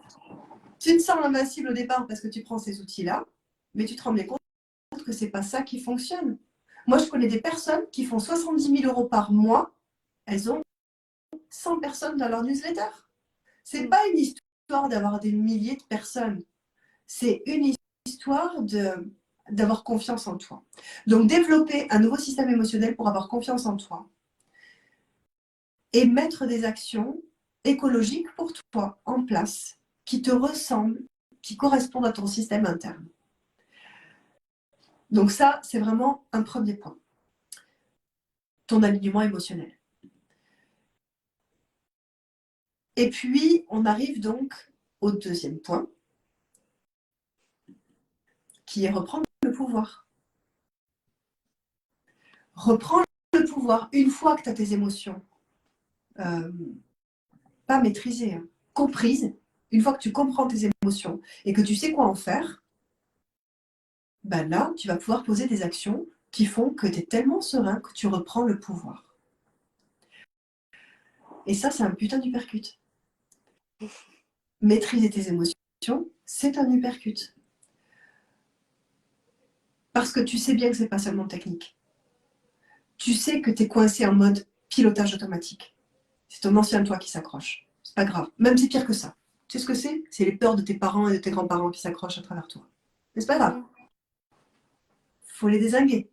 tu te sens invincible au départ parce que tu prends ces outils-là, mais tu te rends bien compte que ce n'est pas ça qui fonctionne. Moi, je connais des personnes qui font 70 000 € par mois. Elles ont 100 personnes dans leur newsletter. Ce n'est pas une histoire d'avoir des milliers de personnes. C'est une histoire d'avoir confiance en toi. Donc, développer un nouveau système émotionnel pour avoir confiance en toi et mettre des actions écologiques pour toi en place qui te ressemblent, qui correspondent à ton système interne. Donc ça, c'est vraiment un premier point. Ton alignement émotionnel. Et puis, on arrive donc au deuxième point, qui est reprendre le pouvoir. Reprendre le pouvoir une fois que tu as tes émotions, pas maîtrisées, hein, comprises, une fois que tu comprends tes émotions et que tu sais quoi en faire, ben là, tu vas pouvoir poser des actions qui font que tu es tellement serein que tu reprends le pouvoir. Et ça, c'est un putain d'uppercut. Maîtriser tes émotions, c'est un uppercut. Parce que tu sais bien que c'est pas seulement technique. Tu sais que tu es coincé en mode pilotage automatique. C'est ton ancien toi qui s'accroche. C'est pas grave. Même si c'est pire que ça. Tu sais ce que c'est? C'est les peurs de tes parents et de tes grands-parents qui s'accrochent à travers toi. Mais c'est pas grave. Faut les dézinguer.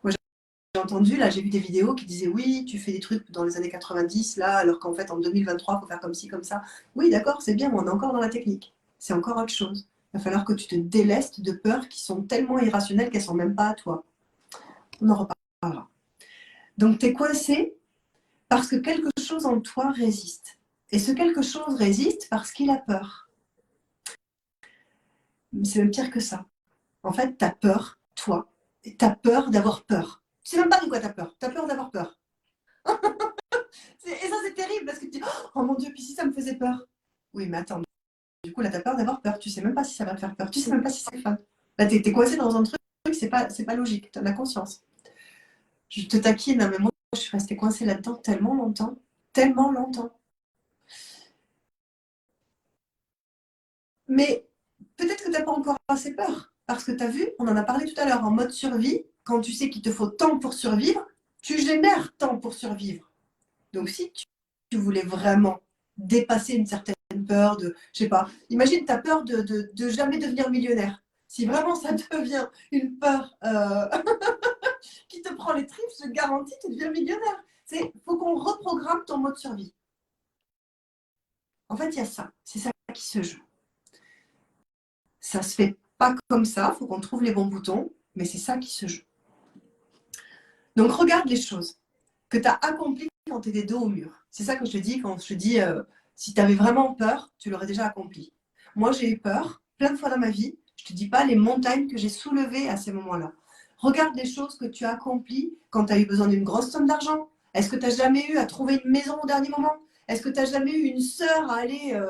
Moi, j'ai entendu, là, j'ai vu des vidéos qui disaient oui, tu fais des trucs dans les années 90, là, alors qu'en fait, en 2023, il faut faire comme ci, comme ça. Oui, d'accord, c'est bien, mais on est encore dans la technique. C'est encore autre chose. Il va falloir que tu te délestes de peurs qui sont tellement irrationnelles qu'elles ne sont même pas à toi. On en reparle. Donc, tu es coincé parce que quelque chose en toi résiste. Et ce quelque chose résiste parce qu'il a peur. Mais c'est même pire que ça. En fait, tu as peur, toi. Tu as peur d'avoir peur. Tu sais même pas de quoi tu as peur. Tu as peur d'avoir peur. Et ça, c'est terrible parce que tu dis oh mon Dieu, puis si ça me faisait peur. Oui, mais attends. Du coup, là, tu as peur d'avoir peur. Tu sais même pas si ça va te faire peur. Tu sais même pas si c'est fun. Là, tu es coincé dans un truc, c'est pas logique. Tu as de la conscience. Je te taquine, hein, mais moi, je suis restée coincée là-dedans tellement longtemps. Tellement longtemps. Mais peut-être que tu n'as pas encore assez peur. Parce que tu as vu, on en a parlé tout à l'heure, en mode survie, quand tu sais qu'il te faut tant pour survivre, tu génères tant pour survivre. Donc si tu voulais vraiment dépasser une certaine peur de, je sais pas, imagine tu as peur de jamais devenir millionnaire. Si vraiment ça devient une peur qui te prend les tripes, je te garantis, tu deviens millionnaire. Il faut qu'on reprogramme ton mode survie. En fait, il y a ça. C'est ça qui se joue. Ça se fait pas comme ça, il faut qu'on trouve les bons boutons, mais c'est ça qui se joue. Donc regarde les choses que tu as accomplies quand tu étais dos au mur. C'est ça que je te dis quand je te dis si tu avais vraiment peur, tu l'aurais déjà accompli. Moi, j'ai eu peur plein de fois dans ma vie. Je ne te dis pas les montagnes que j'ai soulevées à ces moments-là. Regarde les choses que tu as accomplies quand tu as eu besoin d'une grosse somme d'argent. Est-ce que tu n'as jamais eu à trouver une maison au dernier moment? Est-ce que tu n'as jamais eu une sœur à aller,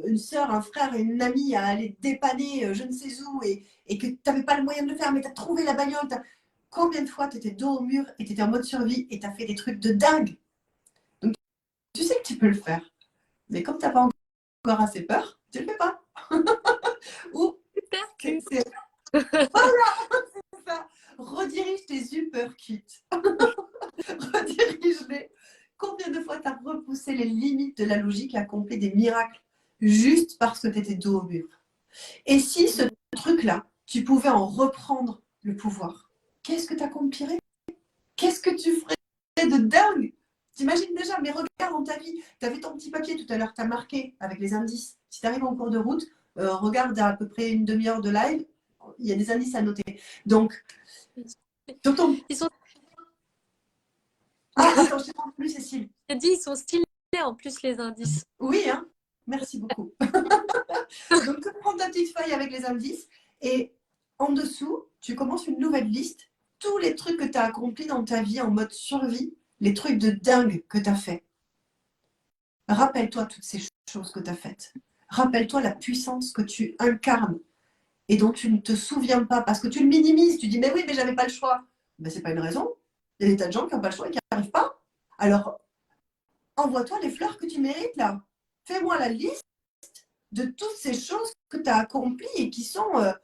une sœur, un frère et une amie à aller dépanner je ne sais où et que tu n'avais pas le moyen de le faire, mais tu as trouvé la bagnole? Combien de fois tu étais dos au mur et tu étais en mode survie et tu as fait des trucs de dingue? Donc, tu sais que tu peux le faire. Mais comme tu n'as pas encore assez peur, tu ne le fais pas. Ou, voilà, c'est ça. Redirige tes uppercuts. Redirige-les. Combien de fois tu as repoussé les limites de la logique et accompli des miracles juste parce que tu étais dos au mur? Et si ce truc-là, tu pouvais en reprendre le pouvoir, qu'est-ce que tu accomplirais? Qu'est-ce que tu ferais de dingue? T'imagines déjà, mais regarde dans ta vie, tu avais ton petit papier tout à l'heure, tu as marqué avec les indices. Si tu arrives en cours de route, regarde à peu près une demi-heure de live, il y a des indices à noter. Donc, sur ton... Ils sont... Ah, attends, je t'ai pas entendu, Cécile. J'ai dit, ils sont stylés en plus, les indices. Oui, hein? Merci beaucoup. Donc, tu prends ta petite feuille avec les indices et en dessous, tu commences une nouvelle liste. Tous les trucs que tu as accomplis dans ta vie en mode survie, les trucs de dingue que tu as fait. Rappelle-toi toutes ces choses que tu as faites. Rappelle-toi la puissance que tu incarnes et dont tu ne te souviens pas parce que tu le minimises. Tu dis, mais oui, mais j'avais pas le choix. Ben, c'est pas une raison. Il y a des tas de gens qui n'ont pas le choix et qui n'y arrivent pas. Alors, envoie-toi les fleurs que tu mérites là. Fais-moi la liste de toutes ces choses que tu as accomplies et qui sont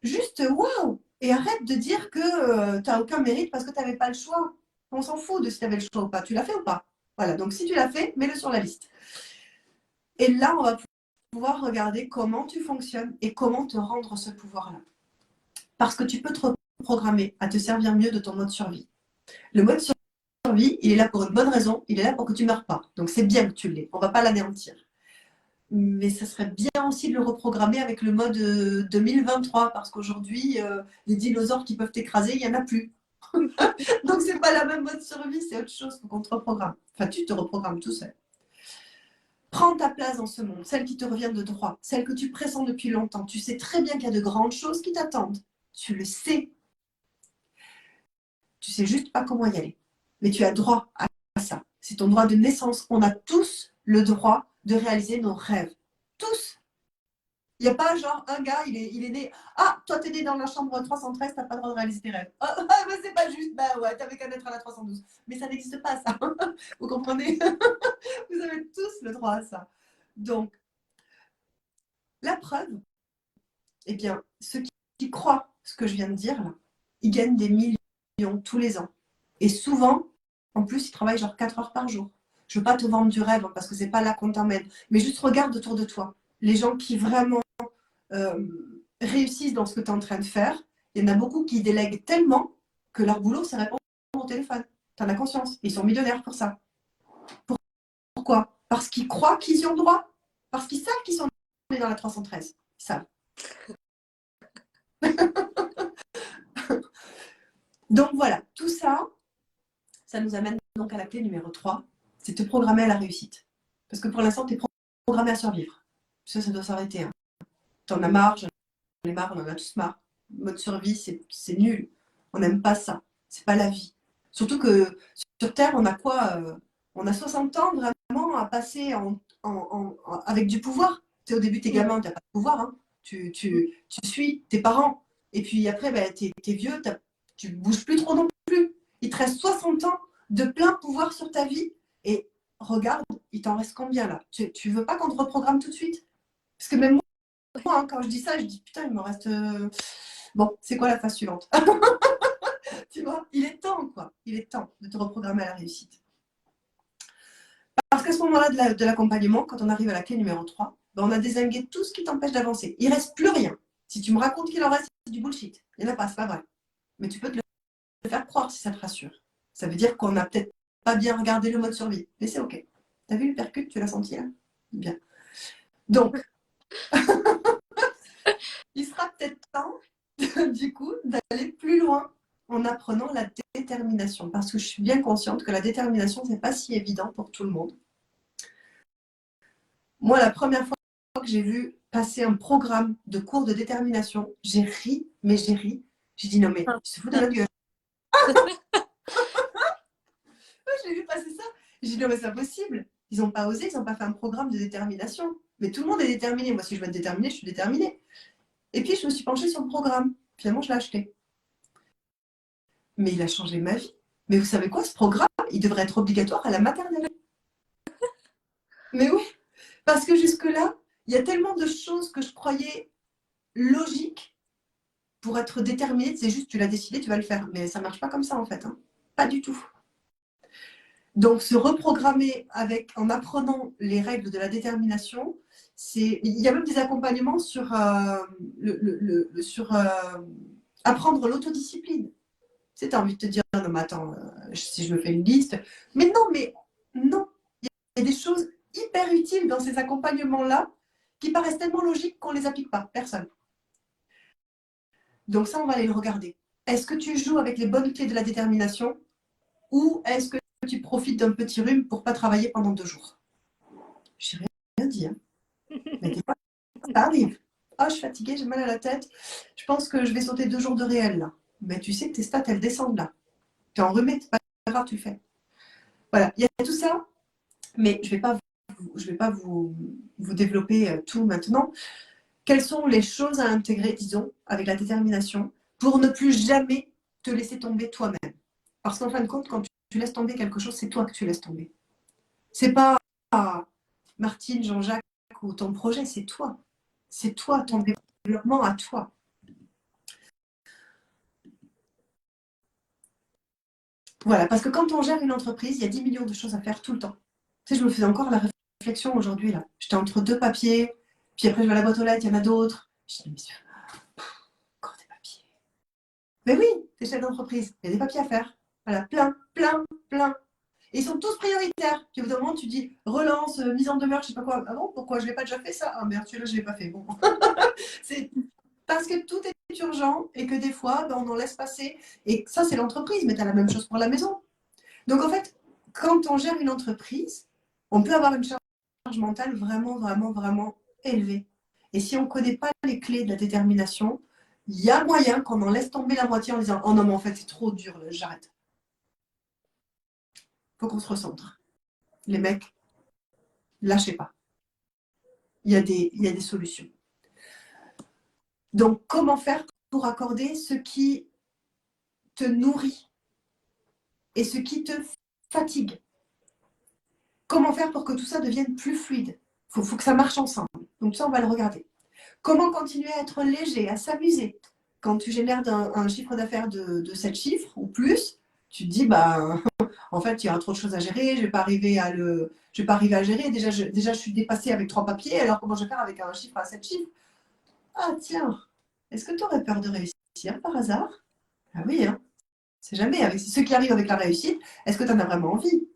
juste waouh. Et arrête de dire que tu n'as aucun mérite parce que tu n'avais pas le choix. On s'en fout de si tu avais le choix ou pas. Tu l'as fait ou pas? Voilà, donc si tu l'as fait, mets-le sur la liste. Et là, on va pouvoir regarder comment tu fonctionnes et comment te rendre ce pouvoir-là. Parce que tu peux te reprogrammer à te servir mieux de ton mode survie. Le mode survie, il est là pour une bonne raison, il est là pour que tu ne meurs pas. Donc c'est bien que tu l'aies, on ne va pas l'anéantir. Mais ça serait bien aussi de le reprogrammer avec le mode 2023, parce qu'aujourd'hui, les dinosaures qui peuvent t'écraser, il n'y en a plus. Donc c'est pas la même mode survie, c'est autre chose, il faut qu'on te reprogramme. Enfin, tu te reprogrammes tout seul. Prends ta place dans ce monde, celle qui te revient de droit, celle que tu pressens depuis longtemps. Tu sais très bien qu'il y a de grandes choses qui t'attendent. Tu le sais. Tu sais juste pas comment y aller. Mais tu as droit à ça. C'est ton droit de naissance. On a tous le droit de réaliser nos rêves. Tous. Il n'y a pas genre un gars, il est né. Ah, toi, t'es né dans la chambre 313, t'as pas le droit de réaliser tes rêves. Ah, mais c'est pas juste. Bah ouais, t'avais qu'à naître à la 312. Mais ça n'existe pas, ça. Vous comprenez? Vous avez tous le droit à ça. Donc, la preuve, eh bien, ceux qui croient ce que je viens de dire, là, ils gagnent des millions tous les ans. Et souvent, en plus, ils travaillent genre 4 heures par jour. Je ne veux pas te vendre du rêve hein, parce que c'est pas là qu'on t'emmène. Mais juste regarde autour de toi. Les gens qui vraiment réussissent dans ce que tu es en train de faire, il y en a beaucoup qui délèguent tellement que leur boulot, c'est répondre au téléphone. Tu en as conscience. Ils sont millionnaires pour ça. Pourquoi? Parce qu'ils croient qu'ils y ont droit. Parce qu'ils savent qu'ils sont nés dans la 313. Ils savent. Donc voilà, tout ça, ça nous amène donc à la clé numéro 3, c'est te programmer à la réussite. Parce que pour l'instant, tu es programmé à survivre. Ça doit s'arrêter. Hein. Tu en as marre, j'en ai marre, on en a tous marre. Mode survie, c'est nul. On n'aime pas ça. C'est pas la vie. Surtout que sur Terre, on a quoi on a 60 ans vraiment à passer avec du pouvoir. Tu sais, au début, t'es gamin, tu n'as pas de pouvoir. Hein. Tu suis tes parents. Et puis après, ben, tu es vieux, tu ne bouges plus trop non plus. Il te reste 60 ans de plein pouvoir sur ta vie. Et regarde, il t'en reste combien là? Tu veux pas qu'on te reprogramme tout de suite? Parce que même moi, hein, quand je dis ça, je dis putain, il me reste. Bon, c'est quoi la phase suivante? Tu vois, il est temps, quoi. Il est temps de te reprogrammer à la réussite. Parce qu'à ce moment-là de l'accompagnement, quand on arrive à la clé numéro 3, ben on a dézingué tout ce qui t'empêche d'avancer. Il ne reste plus rien. Si tu me racontes qu'il en reste, c'est du bullshit. Il n'y en a pas, c'est pas vrai. Mais tu peux te le faire croire si ça te rassure. Ça veut dire qu'on n'a peut-être pas bien regardé le mode survie. Mais c'est OK. T'as vu le percute? Tu l'as senti là? Bien. Donc, il sera peut-être temps, du coup, d'aller plus loin en apprenant la détermination. Parce que je suis bien consciente que la détermination, c'est pas si évident pour tout le monde. Moi, la première fois que j'ai vu passer un programme de cours de détermination, j'ai ri, mais j'ai ri. J'ai dit non, mais il se fout de notre gueule. Je l'ai vu passer ça. J'ai dit non, mais c'est impossible. Ils n'ont pas osé, ils n'ont pas fait un programme de détermination. Mais tout le monde est déterminé. Moi, si je veux être déterminée, je suis déterminée. Et puis, je me suis penchée sur le programme. Finalement, je l'ai acheté. Mais il a changé ma vie. Mais vous savez quoi, ce programme, il devrait être obligatoire à la maternelle. Mais oui, parce que jusque-là, il y a tellement de choses que je croyais logiques pour être déterminée. C'est juste, tu l'as décidé, tu vas le faire. Mais ça ne marche pas comme ça, en fait. Hein. Pas du tout. Donc, se reprogrammer en apprenant les règles de la détermination, il y a même des accompagnements sur, apprendre l'autodiscipline. Tu sais, as envie de te dire, non, mais attends, si je me fais une liste. Mais non, il y a des choses hyper utiles dans ces accompagnements-là qui paraissent tellement logiques qu'on ne les applique pas. Personne. Donc ça, on va aller le regarder. Est-ce que tu joues avec les bonnes clés de la détermination ou est-ce que tu profites d'un petit rhume pour ne pas travailler pendant 2 jours? Je n'ai rien dit. Hein. Mais des fois, ça arrive. Ah, je suis fatiguée, j'ai mal à la tête. Je pense que je vais sauter 2 jours de réel là. Mais tu sais que tes stats, elles descendent là. Tu es enrhumé, c'est pas grave, tu le fais. Voilà, il y a tout ça, mais je ne vais pas vous développer tout maintenant. Quelles sont les choses à intégrer, disons, avec la détermination pour ne plus jamais te laisser tomber toi-même? Parce qu'en fin de compte, quand tu laisses tomber quelque chose, c'est toi que tu laisses tomber. C'est pas Martine, Jean-Jacques ou ton projet, c'est toi. C'est toi, ton développement à toi. Voilà, parce que quand on gère une entreprise, il y a 10 millions de choses à faire tout le temps. Tu sais, je me faisais encore la réflexion aujourd'hui, là. J'étais entre 2 papiers, puis après je vais à la boîte aux lettres, il y en a d'autres. Je dis, mais encore des papiers. Mais oui, t'es chef d'entreprise, il y a des papiers à faire. Voilà, plein, plein, plein. Et ils sont tous prioritaires. Puis au bout d'un moment, tu dis relance, mise en demeure, je sais pas quoi. Ah bon, pourquoi je l'ai pas déjà fait ça? Ah merde, celui-là, je l'ai pas fait. Bon. C'est parce que tout est urgent et que des fois, ben, on en laisse passer. Et ça, c'est l'entreprise, mais tu as la même chose pour la maison. Donc en fait, quand on gère une entreprise, on peut avoir une charge mentale vraiment, vraiment, vraiment élevée. Et si on ne connaît pas les clés de la détermination, il y a moyen qu'on en laisse tomber la moitié en disant oh non, mais en fait, c'est trop dur, j'arrête. Il faut qu'on se recentre. Les mecs, lâchez pas. Il y a des solutions. Donc, comment faire pour accorder ce qui te nourrit et ce qui te fatigue? Comment faire pour que tout ça devienne plus fluide? Il faut que ça marche ensemble. Donc ça, on va le regarder. Comment continuer à être léger, à s'amuser? Quand tu génères un chiffre d'affaires de 7 chiffres ou plus, tu te dis, bah, en fait, il y aura trop de choses à gérer, je ne vais pas arriver à gérer. Déjà, je suis dépassée avec 3 papiers, alors comment je vais faire avec un chiffre à 7 chiffres? Ah, tiens, est-ce que tu aurais peur de réussir par hasard? Ah oui, hein. C'est jamais. Avec ceux qui arrivent avec la réussite, est-ce que tu en as vraiment envie?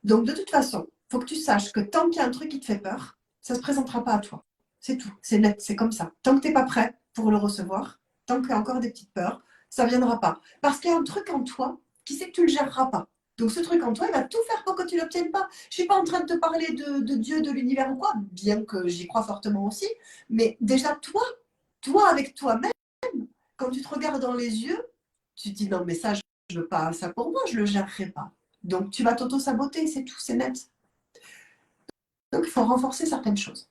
Donc, de toute façon, il faut que tu saches que tant qu'il y a un truc qui te fait peur, ça ne se présentera pas à toi. C'est tout. C'est net, c'est comme ça. Tant que tu n'es pas prêt pour le recevoir, tant qu'il y a encore des petites peurs, ça ne viendra pas. Parce qu'il y a un truc en toi qui sait que tu ne le géreras pas. Donc ce truc en toi, il va tout faire pour que tu ne l'obtiennes pas. Je ne suis pas en train de te parler de Dieu, de l'univers ou quoi, bien que j'y crois fortement aussi. Mais déjà, toi avec toi-même, quand tu te regardes dans les yeux, tu te dis non, mais ça, je ne veux pas ça pour moi, je ne le gérerai pas. Donc tu vas t'auto-saboter, c'est tout, c'est net. Donc il faut renforcer certaines choses.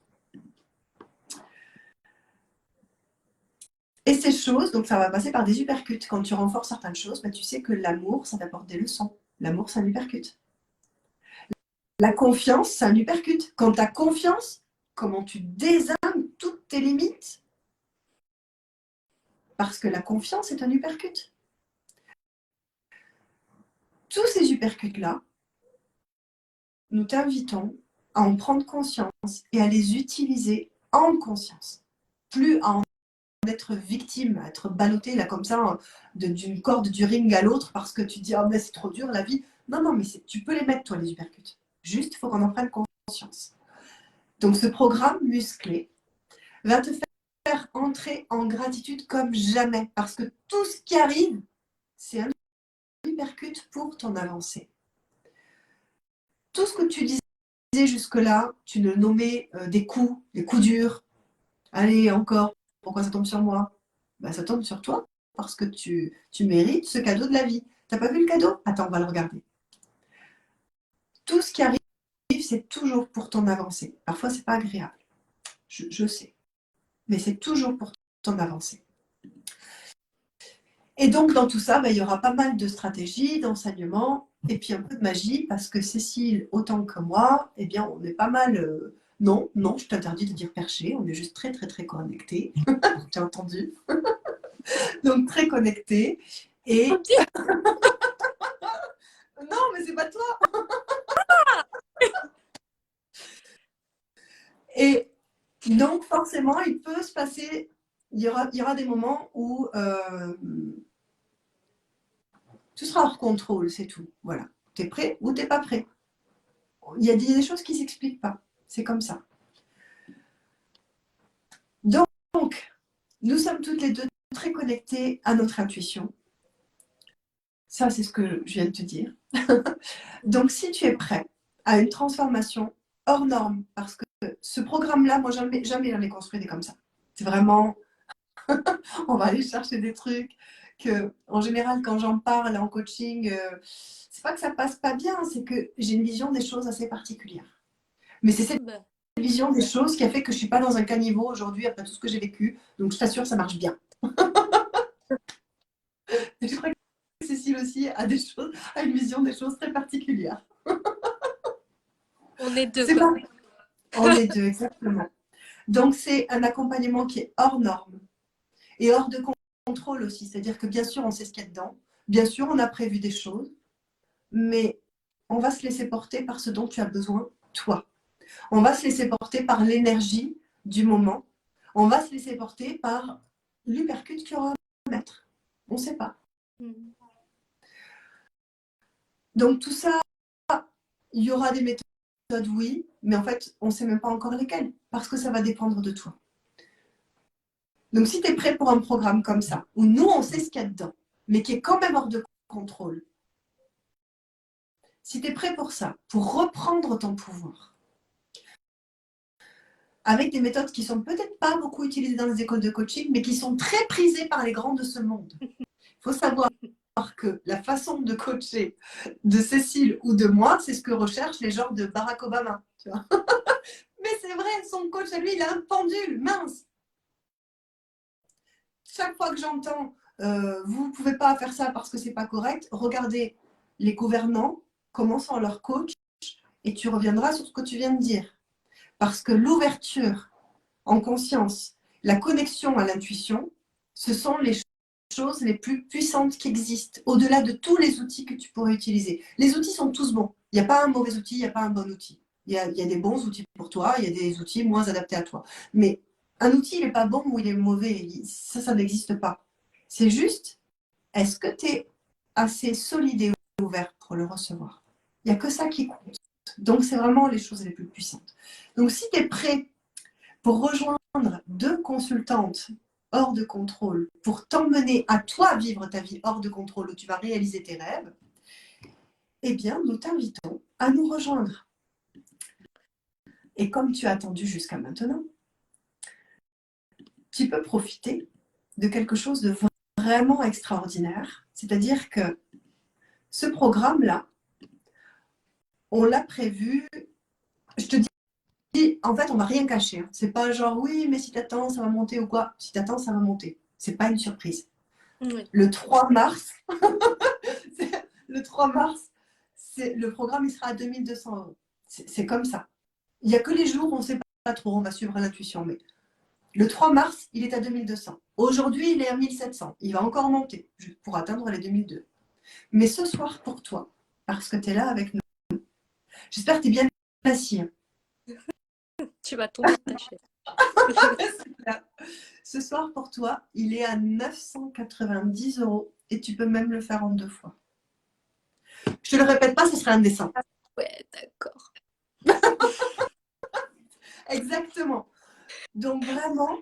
Et ces choses, donc ça va passer par des uppercuts. Quand tu renforces certaines choses, bah, tu sais que l'amour, ça t'apporte des leçons. L'amour, c'est un uppercut. La confiance, c'est un uppercut. Quand tu as confiance, comment tu désarmes toutes tes limites? Parce que la confiance est un uppercut. Tous ces uppercuts-là, nous t'invitons à en prendre conscience et à les utiliser en conscience. Plus à en être victime, à être ballotté là comme ça d'une corde du ring à l'autre parce que tu dis oh mais c'est trop dur la vie. Non, non, mais tu peux les mettre toi les uppercuts. Juste, il faut qu'on en prenne conscience. Donc ce programme musclé va te faire entrer en gratitude comme jamais parce que tout ce qui arrive, c'est un uppercut pour ton avancée. Tout ce que tu disais jusque-là, tu ne nommais des coups durs. Allez, encore, pourquoi ça tombe sur moi? Ben, ça tombe sur toi parce que tu mérites ce cadeau de la vie. T'as pas vu le cadeau? Attends, on va le regarder. Tout ce qui arrive, c'est toujours pour ton avancée. Parfois, c'est pas agréable. Je sais. Mais c'est toujours pour ton avancée. Et donc, dans tout ça, ben, il y aura pas mal de stratégies, d'enseignements, et puis un peu de magie, parce que Cécile, autant que moi, eh bien, on est pas mal... Non, non, je t'interdis de dire perché, on est juste très, très, très connectés. Tu as entendu? Donc, très connectés. Et... Non, mais c'est pas toi. Et donc, forcément, il peut se passer... Il y aura des moments où... tu seras hors contrôle, c'est tout. Voilà. Tu es prêt ou tu n'es pas prêt. Il y a des choses qui ne s'expliquent pas. C'est comme ça. Donc, nous sommes toutes les deux très connectées à notre intuition. Ça, c'est ce que je viens de te dire. Donc, si tu es prêt à une transformation hors norme, parce que ce programme-là, moi, jamais j'en ai construit des comme ça. C'est vraiment, on va aller chercher des trucs que, en général, quand j'en parle en coaching, c'est pas que ça passe pas bien, c'est que j'ai une vision des choses assez particulière. Mais c'est cette vision des choses qui a fait que je suis pas dans un caniveau aujourd'hui après tout ce que j'ai vécu. Donc, je t'assure, ça marche bien. Et je crois que Cécile aussi a une vision des choses très particulière. On est deux, C'est quoi. pareil. On est deux, exactement. Donc, c'est un accompagnement qui est hors norme et hors de contrôle aussi. C'est-à-dire que bien sûr, on sait ce qu'il y a dedans. Bien sûr, on a prévu des choses, mais on va se laisser porter par ce dont tu as besoin, toi. On va se laisser porter par l'énergie du moment. On va se laisser porter par l'uppercut qu'il y aura à mettre. On ne sait pas. Donc, tout ça, il y aura des méthodes, oui, mais en fait, on ne sait même pas encore lesquelles, parce que ça va dépendre de toi. Donc, si tu es prêt pour un programme comme ça, où nous, on sait ce qu'il y a dedans, mais qui est quand même hors de contrôle, si tu es prêt pour ça, pour reprendre ton pouvoir, avec des méthodes qui sont peut-être pas beaucoup utilisées dans les écoles de coaching, mais qui sont très prisées par les grands de ce monde. Il faut savoir que la façon de coacher de Cécile ou de moi, c'est ce que recherchent les gens de Barack Obama. Tu vois. Mais c'est vrai, son coach à lui, il a un pendule, mince. Chaque fois que j'entends vous ne pouvez pas faire ça parce que c'est pas correct, regardez les gouvernants, comment sont leurs coachs, et tu reviendras sur ce que tu viens de dire. Parce que l'ouverture en conscience, la connexion à l'intuition, ce sont les choses les plus puissantes qui existent, au-delà de tous les outils que tu pourrais utiliser. Les outils sont tous bons. Il n'y a pas un mauvais outil, il n'y a pas un bon outil. Il y a des bons outils pour toi, il y a des outils moins adaptés à toi. Mais un outil, il n'est pas bon ou il est mauvais. Ça n'existe pas. C'est juste, est-ce que tu es assez solide et ouvert pour le recevoir? Il n'y a que ça qui compte. Donc, c'est vraiment les choses les plus puissantes. Donc, si tu es prêt pour rejoindre deux consultantes hors de contrôle, pour t'emmener à toi vivre ta vie hors de contrôle où tu vas réaliser tes rêves, eh bien, nous t'invitons à nous rejoindre. Et comme tu as attendu jusqu'à maintenant, tu peux profiter de quelque chose de vraiment extraordinaire. C'est-à-dire que ce programme-là, on l'a prévu, je te dis, en fait, on ne va rien cacher. Hein. C'est pas genre, oui, mais si t'attends, ça va monter ou quoi. Si t'attends, ça va monter. C'est pas une surprise. Oui. Le 3 mars, le 3 mars, le programme il sera à 2200 euros. C'est comme ça. Il n'y a que les jours où on ne sait pas trop, on va suivre l'intuition. Mais le 3 mars, il est à 2200. Aujourd'hui, il est à 1700. Il va encore monter pour atteindre les 2002. Mais ce soir, pour toi, parce que tu es là avec nous, j'espère que tu es bien assis. Hein. Tu vas tomber de ta chaise. Ce soir, pour toi, il est à 990 euros et tu peux même le faire en 2 fois. Je te le répète pas, ce serait indécent. Ouais, d'accord. Exactement. Donc vraiment,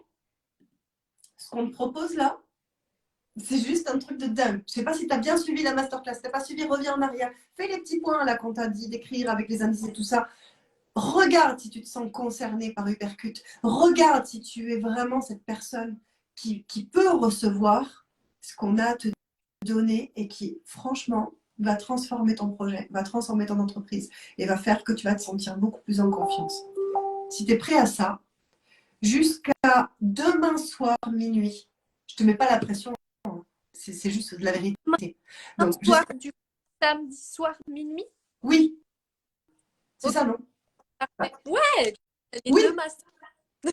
ce qu'on te propose là, c'est juste un truc de dingue. Je sais pas si tu as bien suivi la masterclass. Si tu n'as pas suivi, reviens en arrière. Fais les petits points là qu'on t'a dit d'écrire avec les indices et tout ça. Regarde si tu te sens concerné par Hypercute. Regarde si tu es vraiment cette personne qui peut recevoir ce qu'on a à te donner et qui, franchement, va transformer ton projet, va transformer ton entreprise et va faire que tu vas te sentir beaucoup plus en confiance. Si tu es prêt à ça, jusqu'à demain soir minuit, je ne te mets pas la pression, c'est juste de la vérité. Donc, Soir du samedi soir minuit? oui, c'est Ok. ça, non? Ouais, les Oui, deux masters.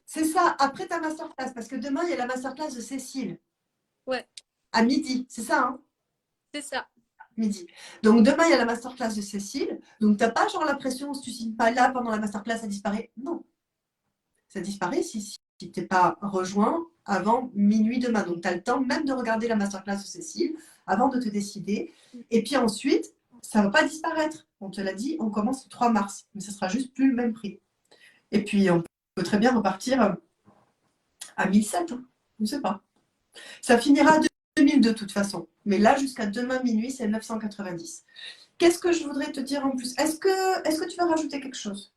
c'est ça, après ta masterclass, parce que demain, il y a la masterclass de Cécile. Ouais, À midi, c'est ça, hein? c'est ça. Midi. Donc demain, il y a la masterclass de Cécile. Donc tu n'as pas genre la pression, si tu ne signes pas là pendant la masterclass, ça disparaît. Non, ça disparaît si tu n'es pas rejoint avant minuit demain. Donc tu as le temps même de regarder la masterclass de Cécile avant de te décider. Et puis ensuite, ça ne va pas disparaître. On te l'a dit, on commence le 3 mars, mais ce sera juste plus le même prix. Et puis on peut très bien repartir à 1700. Hein. Je ne sais pas. Ça finira à 2000 de toute façon. Mais là, jusqu'à demain minuit, c'est 990. Qu'est-ce que je voudrais te dire en plus? Est-ce que tu veux rajouter quelque chose?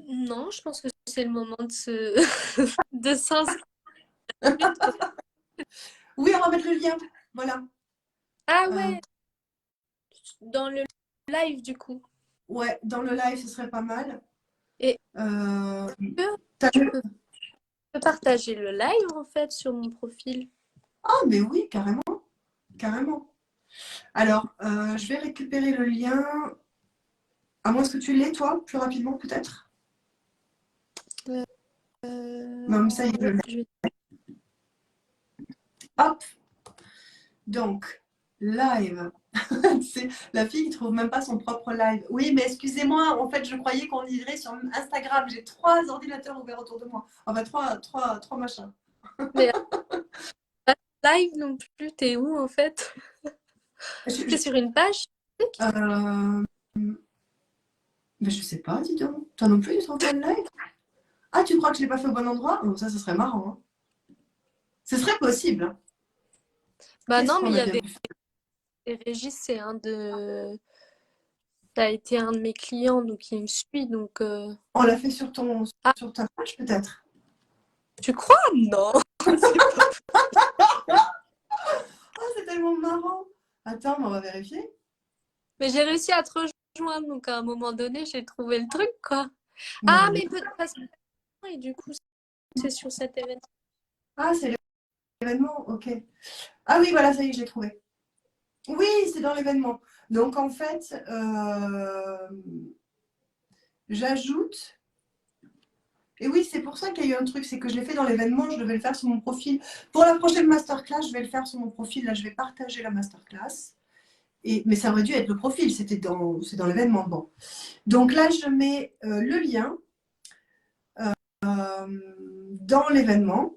Non, je pense que c'est le moment de s'inscrire. Oui, on va mettre le lien. Voilà. Ah Euh, ouais, dans le live du coup. ouais, dans le live, ce serait pas mal. Et Euh, tu peux partager le live en fait sur mon profil. Ah, mais oui, carrément. Carrément. Alors, je vais récupérer le lien. À moins que tu l'aies, toi, plus rapidement, peut-être. Non, mais ça y est, je Ouais, l'ai. Hop. Donc, live. C'est la fille qui trouve même pas son propre live. Oui, mais excusez-moi, en fait, je croyais qu'on irait sur Instagram. J'ai 3 ordinateurs ouverts autour de moi. Enfin, trois machins. mais pas de live non plus, t'es où en fait? T'es sur une page? Euh, mais je sais pas, dis donc. Toi non plus, tu trouves pas le live? Ah, tu crois que je l'ai pas fait au bon endroit? Oh, ça, ce serait marrant. Hein. Ce serait possible. Hein. Bah Qu'est-ce non, mais qu'on il a y bien avait pu faire? Régis, ça a été un de mes clients, donc il me suit, donc On l'a fait sur ah, sur ta page, peut-être. tu crois? Non, c'est pas. Oh, c'est tellement marrant. Attends, mais on va vérifier. Mais j'ai réussi à te rejoindre, donc à un moment donné, j'ai trouvé le truc, quoi. Non, Ah, mais... mais parce que et du coup, c'est sur cet événement. Ah, c'est l'événement, ok. Ah oui, voilà, ça y est, je l'ai trouvé. Oui, c'est dans l'événement. Donc, en fait, j'ajoute. Et oui, c'est pour ça qu'il y a eu un truc, c'est que je l'ai fait dans l'événement, je devais le faire sur mon profil. Pour la prochaine masterclass, je vais le faire sur mon profil. Là, je vais partager la masterclass. Mais ça aurait dû être le profil, c'est dans l'événement. Bon. Donc là, je mets le lien dans l'événement.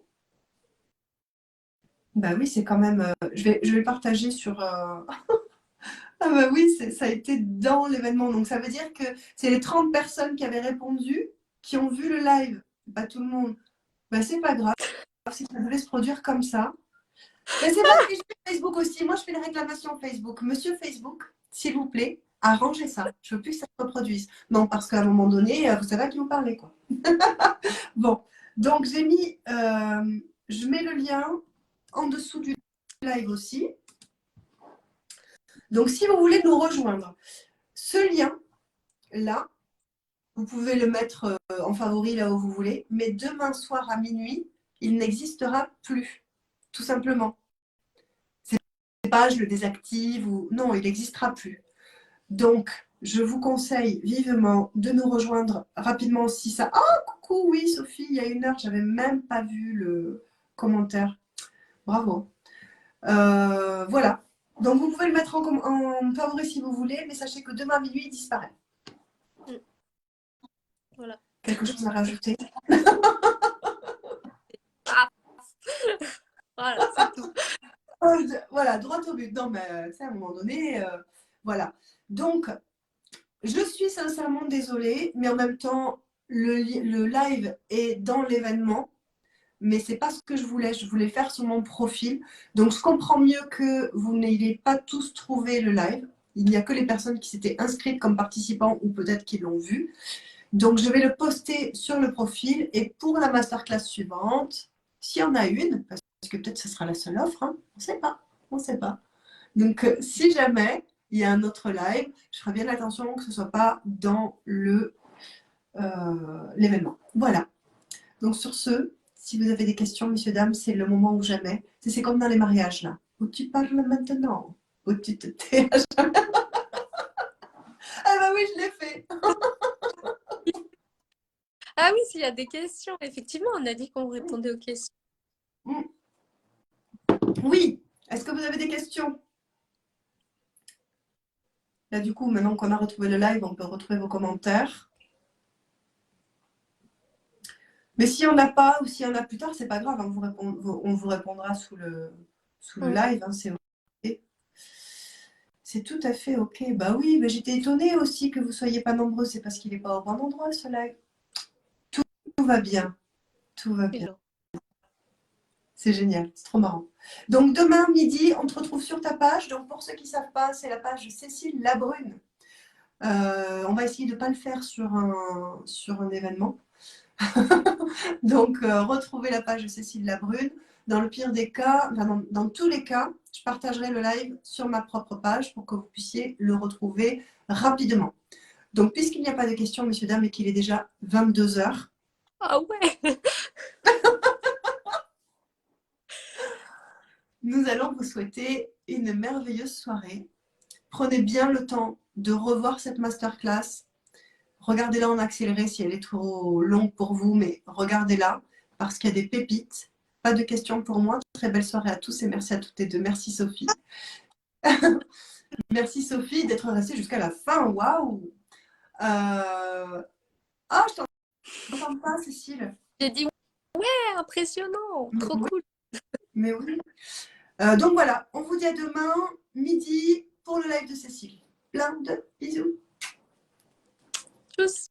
Bah oui, c'est quand même. Je vais partager sur. Ah bah oui, ça a été dans l'événement. Donc ça veut dire que c'est les 30 personnes qui avaient répondu qui ont vu le live. Pas tout le monde. Ben, c'est pas grave si ça devait se produire comme ça. Mais c'est parce que je fais Facebook aussi. Moi, je fais les réclamations Facebook. Monsieur Facebook, s'il vous plaît, arrangez ça. Je veux plus que ça se reproduise. Non, parce qu'à un moment donné, vous savez à qui vous parlez, quoi. Bon, donc j'ai mis, je mets le lien en dessous du live aussi. Donc, si vous voulez nous rejoindre, ce lien-là, vous pouvez le mettre en favori là où vous voulez, mais demain soir à minuit, il n'existera plus, tout simplement. C'est pas, je le désactive ou non, il n'existera plus. Donc, je vous conseille vivement de nous rejoindre rapidement si ça. Oh, coucou, oui, Sophie, il y a 1 heure, j'avais même pas vu le commentaire. Bravo. Voilà. Donc, vous pouvez le mettre en favori si vous voulez, mais sachez que demain à minuit, il disparaît. Voilà. Quelque chose à rajouter? Ah. Voilà, c'est tout. Voilà, droit au but. Non, mais à un moment donné, voilà. Donc, je suis sincèrement désolée, mais en même temps, le live est dans l'événement, mais c'est pas ce que je voulais. Je voulais faire sur mon profil. Donc, je comprends mieux que vous n'ayez pas tous trouvé le live. Il n'y a que les personnes qui s'étaient inscrites comme participants ou peut-être qui l'ont vu. Donc, je vais le poster sur le profil. Et pour la masterclass suivante, s'il y en a une, parce que peut-être ce sera la seule offre, hein, on ne sait pas. On ne sait pas. Donc, si jamais il y a un autre live, je ferai bien attention que ce ne soit pas dans l'événement. Voilà. Donc, sur ce, si vous avez des questions, messieurs, dames, c'est le moment ou jamais. C'est comme dans les mariages, là. Où tu parles maintenant, où tu te tais à jamais. Ah bah oui, je l'ai fait. Ah oui, s'il y a des questions, effectivement, on a dit qu'on répondait aux questions. Oui. Est-ce que vous avez des questions? Là, du coup, maintenant qu'on a retrouvé le live, on peut retrouver vos commentaires. Mais si on n'a pas ou s'il y en a plus tard, c'est pas grave. On vous répondra sous le live. Hein, c'est OK. C'est tout à fait OK. Bah oui, mais j'étais étonnée aussi que vous ne soyez pas nombreux. C'est parce qu'il n'est pas au bon endroit, ce live. Tout va bien. Tout va bien. C'est génial. C'est trop marrant. Donc, demain midi, on te retrouve sur ta page. Donc, pour ceux qui ne savent pas, c'est la page Cécile Labrune. On va essayer de ne pas le faire sur un événement. Donc, retrouvez la page de Cécile Labrune. Dans le pire des cas, enfin, dans tous les cas, je partagerai le live sur ma propre page pour que vous puissiez le retrouver rapidement. Donc, puisqu'il n'y a pas de questions, messieurs, dames, et qu'il est déjà 22 h, Ah ouais. nous allons vous souhaiter une merveilleuse soirée. Prenez bien le temps de revoir cette masterclass. Regardez-la en accéléré si elle est trop longue pour vous, mais regardez-la parce qu'il y a des pépites. Pas de questions pour moi. Très belle soirée à tous et merci à toutes les deux. Merci Sophie. Merci Sophie d'être restée jusqu'à la fin. Waouh. Ah, je t'entends pas, Cécile. J'ai dit ouais, impressionnant, trop Oui, cool. mais oui. Donc voilà, on vous dit à demain, midi, pour le live de Cécile. Plein de bisous. Tchuss.